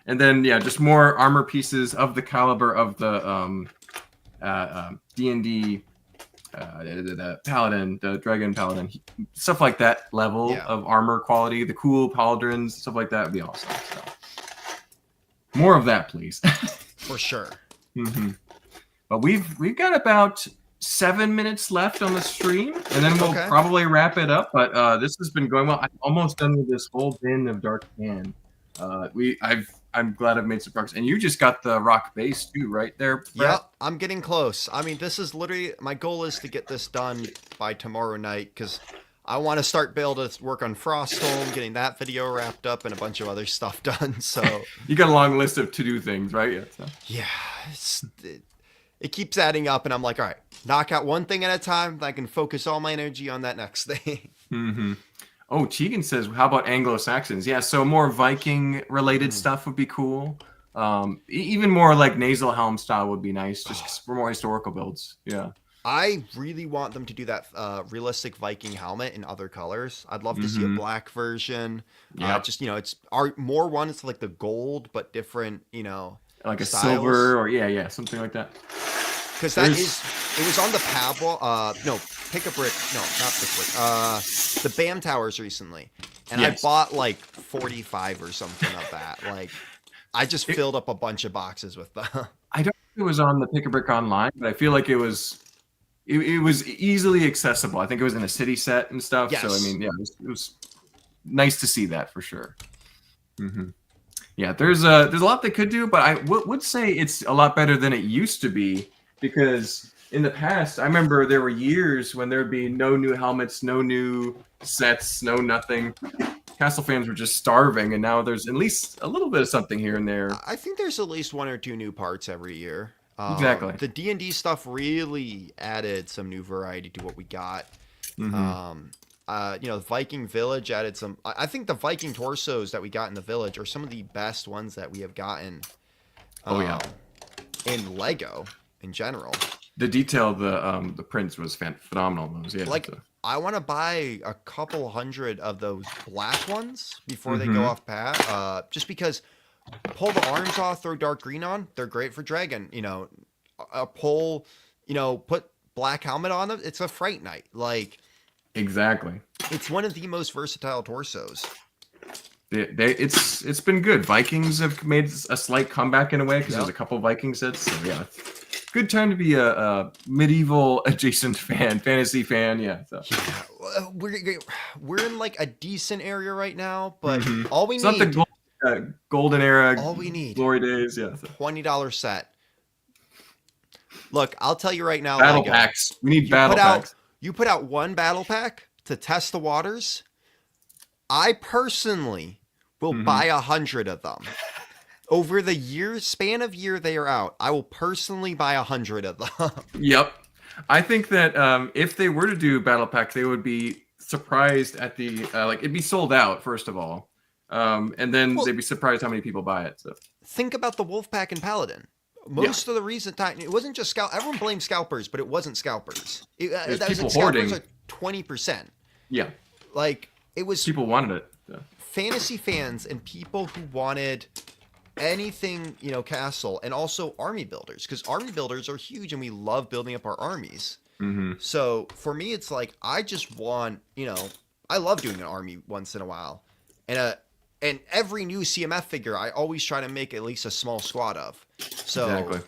And then just more armor pieces of the caliber of the D&D. The paladin, the dragon paladin, stuff like that level of armor quality, the cool pauldrons, stuff like that would be awesome. So, more of that, please. For sure. But we've got about 7 minutes left on the stream, and then we'll probably wrap it up. But this has been going well. I'm almost done with this whole bin of Dark Pan. I'm glad I've made some progress. And you just got the rock base too, right there, Brett? Yeah, I'm getting close. I mean, this is literally, my goal is to get this done by tomorrow night, because I want to start able to work on Frostholm, getting that video wrapped up, and a bunch of other stuff done. So you got a long list of to-do things, right? It keeps adding up, and I'm like, all right, knock out one thing at a time. I can focus all my energy on that next thing. Oh, Tegan says, how about Anglo-Saxons? Yeah, so more Viking-related stuff would be cool. Even more like nasal helm style would be nice, just for more historical builds. Yeah. I really want them to do that realistic Viking helmet in other colors. I'd love to see a Mm-hmm. black version. Yep. Just it's more ones like the gold, but different, Like a styles. silver or yeah, something like that. Because There's it was on the Pablo, no, Pick a Brick, no, not Pick a Brick, the BAM Towers recently. And I yes. bought like 45 or something of that. Like, I just It, filled up a bunch of boxes with them. I don't think it was on the Pick a Brick online, but I feel like it was easily accessible. I think it was in a city set and stuff. So I Yes. mean, yeah, it was nice to see that for sure. Mm-hmm. Yeah, there's a lot they could do, but I would say it's a lot better than it used to be because in the past, I remember there were years when there'd be no new helmets, no new sets, no nothing. Castle fans were just starving, and now there's at least a little bit of something here and there. I think there's at least one or two new parts every year. Exactly. The D&D stuff really added some new variety to what we got. Mm-hmm. The Viking Village added some. I think the Viking torsos that we got in the village are some of the best ones that we have gotten. Oh yeah, In Lego in general. the detail, the prints was phenomenal. Those, yeah. Like, So. I want to buy a couple hundred of those black ones before they Mm-hmm. go off pat. Just because pull the orange off, throw dark green on, they're great for dragon. Pull, put black helmet on them. It's a Fright Knight. Like, Exactly. it's one of the most versatile torsos. It's been good. Vikings have made a slight comeback in a way because Yep. there's a couple Viking sets. So yeah, good time to be a medieval adjacent fan, fantasy fan. Yeah. So. Yeah, we're in like a decent area right now, but Mhm. all we It's not need, the golden era, all we need, glory days. Yeah. So. $20 set. Look, I'll tell you right now, Battle Lego, packs. We need you battle put out packs. you put out one battle pack to test the waters. I personally will Mhm. buy 100 of them. Over the span of year they are out, I will personally buy 100 of them. Yep. I think that if they were to do battle pack, they would be surprised at the it'd be sold out first of all, and then Well, they'd be surprised how many people buy it. So. think about the Wolfpack and Paladin. Most of the recent time, it wasn't just everyone blamed scalpers, but it wasn't scalpers. There's That was people scalpers hoarding. are 20%. Yeah. Like, it was People wanted it. So. fantasy fans and people who wanted anything, castle, and also army builders, because army builders are huge and we love building up our armies. Mm-hmm. So for me, it's like, I just want, I love doing an army once in a while. And every new CMF figure, I always try to make at least a small squad of. So, Exactly.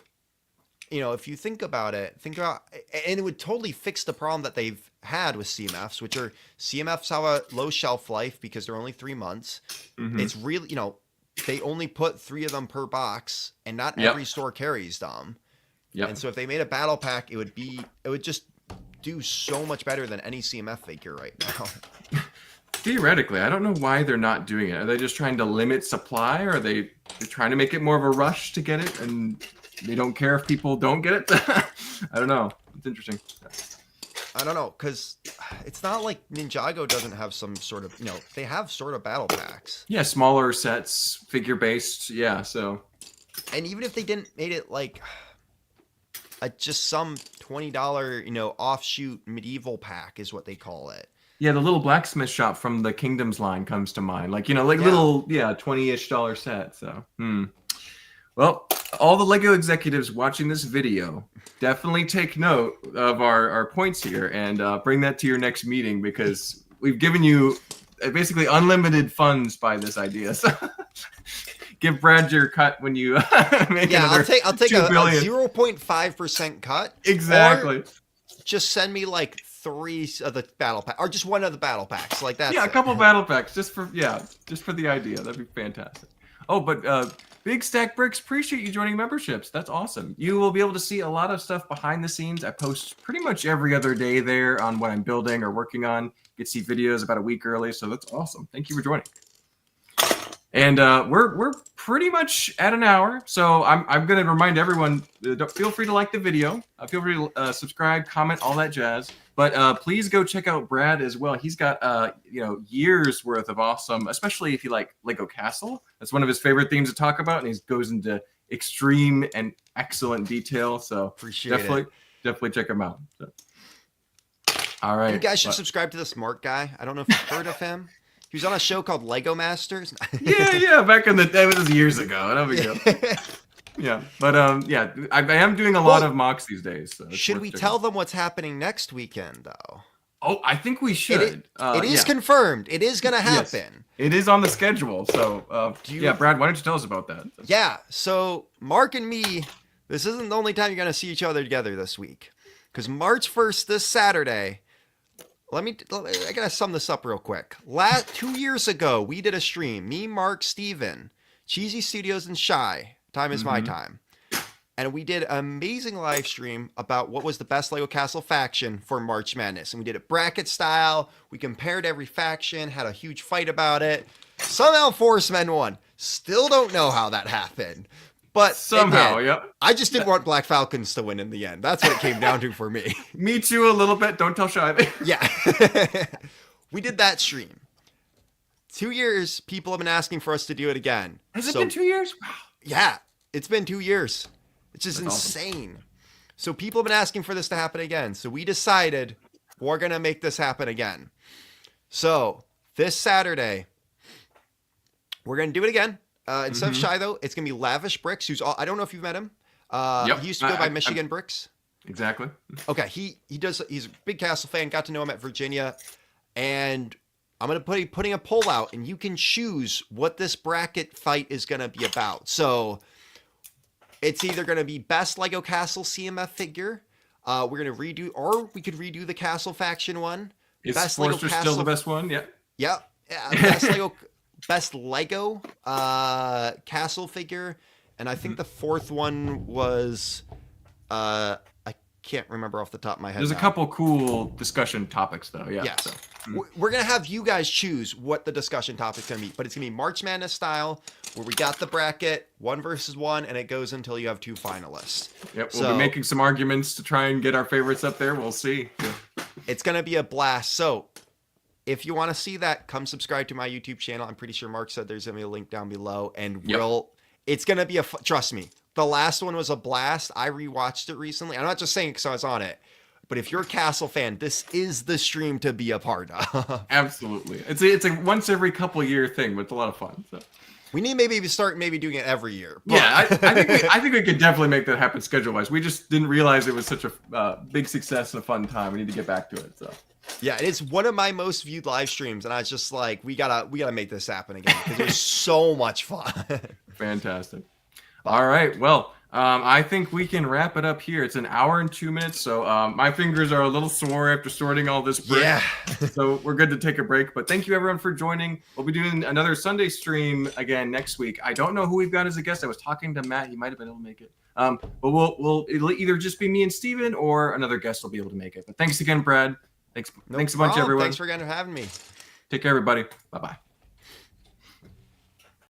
if you think about it, and it would totally fix the problem that they've had with CMFs, which are CMFs have a low shelf life because they're only 3 months. Mm-hmm. It's really, they only put 3 of them per box, and not Yep. every store carries them. Yep. And so if they made a battle pack, it would just do so much better than any CMF figure right now. Theoretically, I don't know why they're not doing it. Are they just trying to limit supply, or are they're trying to make it more of a rush to get it, and they don't care if people don't get it? I don't know. It's interesting. I don't know, because it's not like Ninjago doesn't have some sort of, they have sort of battle packs. Yeah, smaller sets, figure based. Yeah, so. And even if they didn't made it like just some $20, offshoot medieval pack is what they call it. Yeah, the little blacksmith shop from the Kingdoms line comes to mind. Like, Yeah. little, $20-ish set. So, Well, all the LEGO executives watching this video, definitely take note of our points here and bring that to your next meeting because we've given you basically unlimited funds by this idea. So give Brad your cut when you make another I'll take a 2 billion. 0.5% cut. Exactly. Or just send me like 3 of the battle pack, or just one of the battle packs, like that. Yeah, a couple battle packs just for the idea. That'd be fantastic. Oh, but Big Stack Bricks, appreciate you joining memberships. That's awesome. You will be able to see a lot of stuff behind the scenes. I post pretty much every other day there on what I'm building or working on. You get to see videos about a week early, so that's awesome. Thank you for joining. And we're pretty much at an hour, so I'm going to remind everyone: feel free to like the video, feel free to subscribe, comment, all that jazz. But please go check out Brad as well. He's got years worth of awesome, especially if you like Lego Castle. That's one of his favorite themes to talk about, and he goes into extreme and excellent detail. So Appreciate it. definitely check him out. So. All right. You guys should subscribe to this Mark guy. I don't know if you've heard of him. He was on a show called Lego Masters. yeah. Back in the day, it was years ago. No big deal. Yeah, but yeah, I am doing a lot of MOCs these days. So should we tell them what's happening next weekend, though? Oh, I think we should. It is confirmed. It is going to happen. Yes, it is on the schedule. So, yeah, Brad, why don't you tell us about that? Yeah, so Mark and me, this isn't the only time you're going to see each other together this week. Because March 1st, this Saturday, I got to sum this up real quick. 2 years ago, we did a stream. Me, Mark, Steven, Cheesy Studios, and Shy. Time is my time. And we did an amazing live stream about what was the best Lego Castle faction for March Madness. And we did it bracket style. We compared every faction, had a huge fight about it. Somehow Forcemen won. Still don't know how that happened. But somehow, yep. I just didn't want Black Falcons to win in the end. That's what it came down to for me. Me too, a little bit. Don't tell Shy. Yeah. We did that stream. 2 years, people have been asking for us to do it again. Has it been 2 years? Wow. Yeah, it's been 2 years. It's just That's insane. Awesome. So people have been asking for this to happen again. So we decided we're going to make this happen again. So this Saturday, we're going to do it again. Instead of Shy, though, it's going to be Lavish Bricks. I don't know if you've met him. He used to go by Michigan Bricks. Exactly. Okay, he's a big Castle fan. Got to know him at Virginia. And I'm going to be putting a poll out, and you can choose what this bracket fight is going to be about. So it's either going to be best Lego Castle CMF figure. We're going to redo, or we could redo the Castle faction one. Is best Forster still the best one? Yeah. Yep. Yeah. Best Lego Castle figure. And I think the fourth one was, I can't remember off the top of my head. There's a couple cool discussion topics, though. Yeah. Yes. So. We're going to have you guys choose what the discussion topic's going to be. But it's going to be March Madness style, where we got the bracket, 1 versus 1, and it goes until you have 2 finalists. Yep. We'll be making some arguments to try and get our favorites up there. We'll see. Yeah. It's going to be a blast. So if you want to see that, come subscribe to my YouTube channel. I'm pretty sure Mark said there's going to be a link down below. And it's going to be trust me, the last one was a blast. I rewatched it recently. I'm not just saying because I was on it. But if you're a Castle fan, this is the stream to be a part of. Absolutely. It's a once every couple year thing, but it's a lot of fun. So. We need maybe start doing it every year. But. Yeah, I think we could definitely make that happen schedule-wise. We just didn't realize it was such a big success and a fun time. We need to get back to it. So. Yeah, it's one of my most viewed live streams, and I was just like, we gotta make this happen again because it was so much fun. Fantastic. All right, well. I think we can wrap it up here. It's 1 hour and 2 minutes, so my fingers are a little sore after sorting all this brick. Yeah. So we're good to take a break. But thank you, everyone, for joining. We'll be doing another Sunday stream again next week. I don't know who we've got as a guest. I was talking to Matt. He might have been able to make it. But it'll either just be me and Steven or another guest will be able to make it. But thanks again, Brad. Thanks a bunch, everyone. Thanks for having me. Take care, everybody. Bye-bye.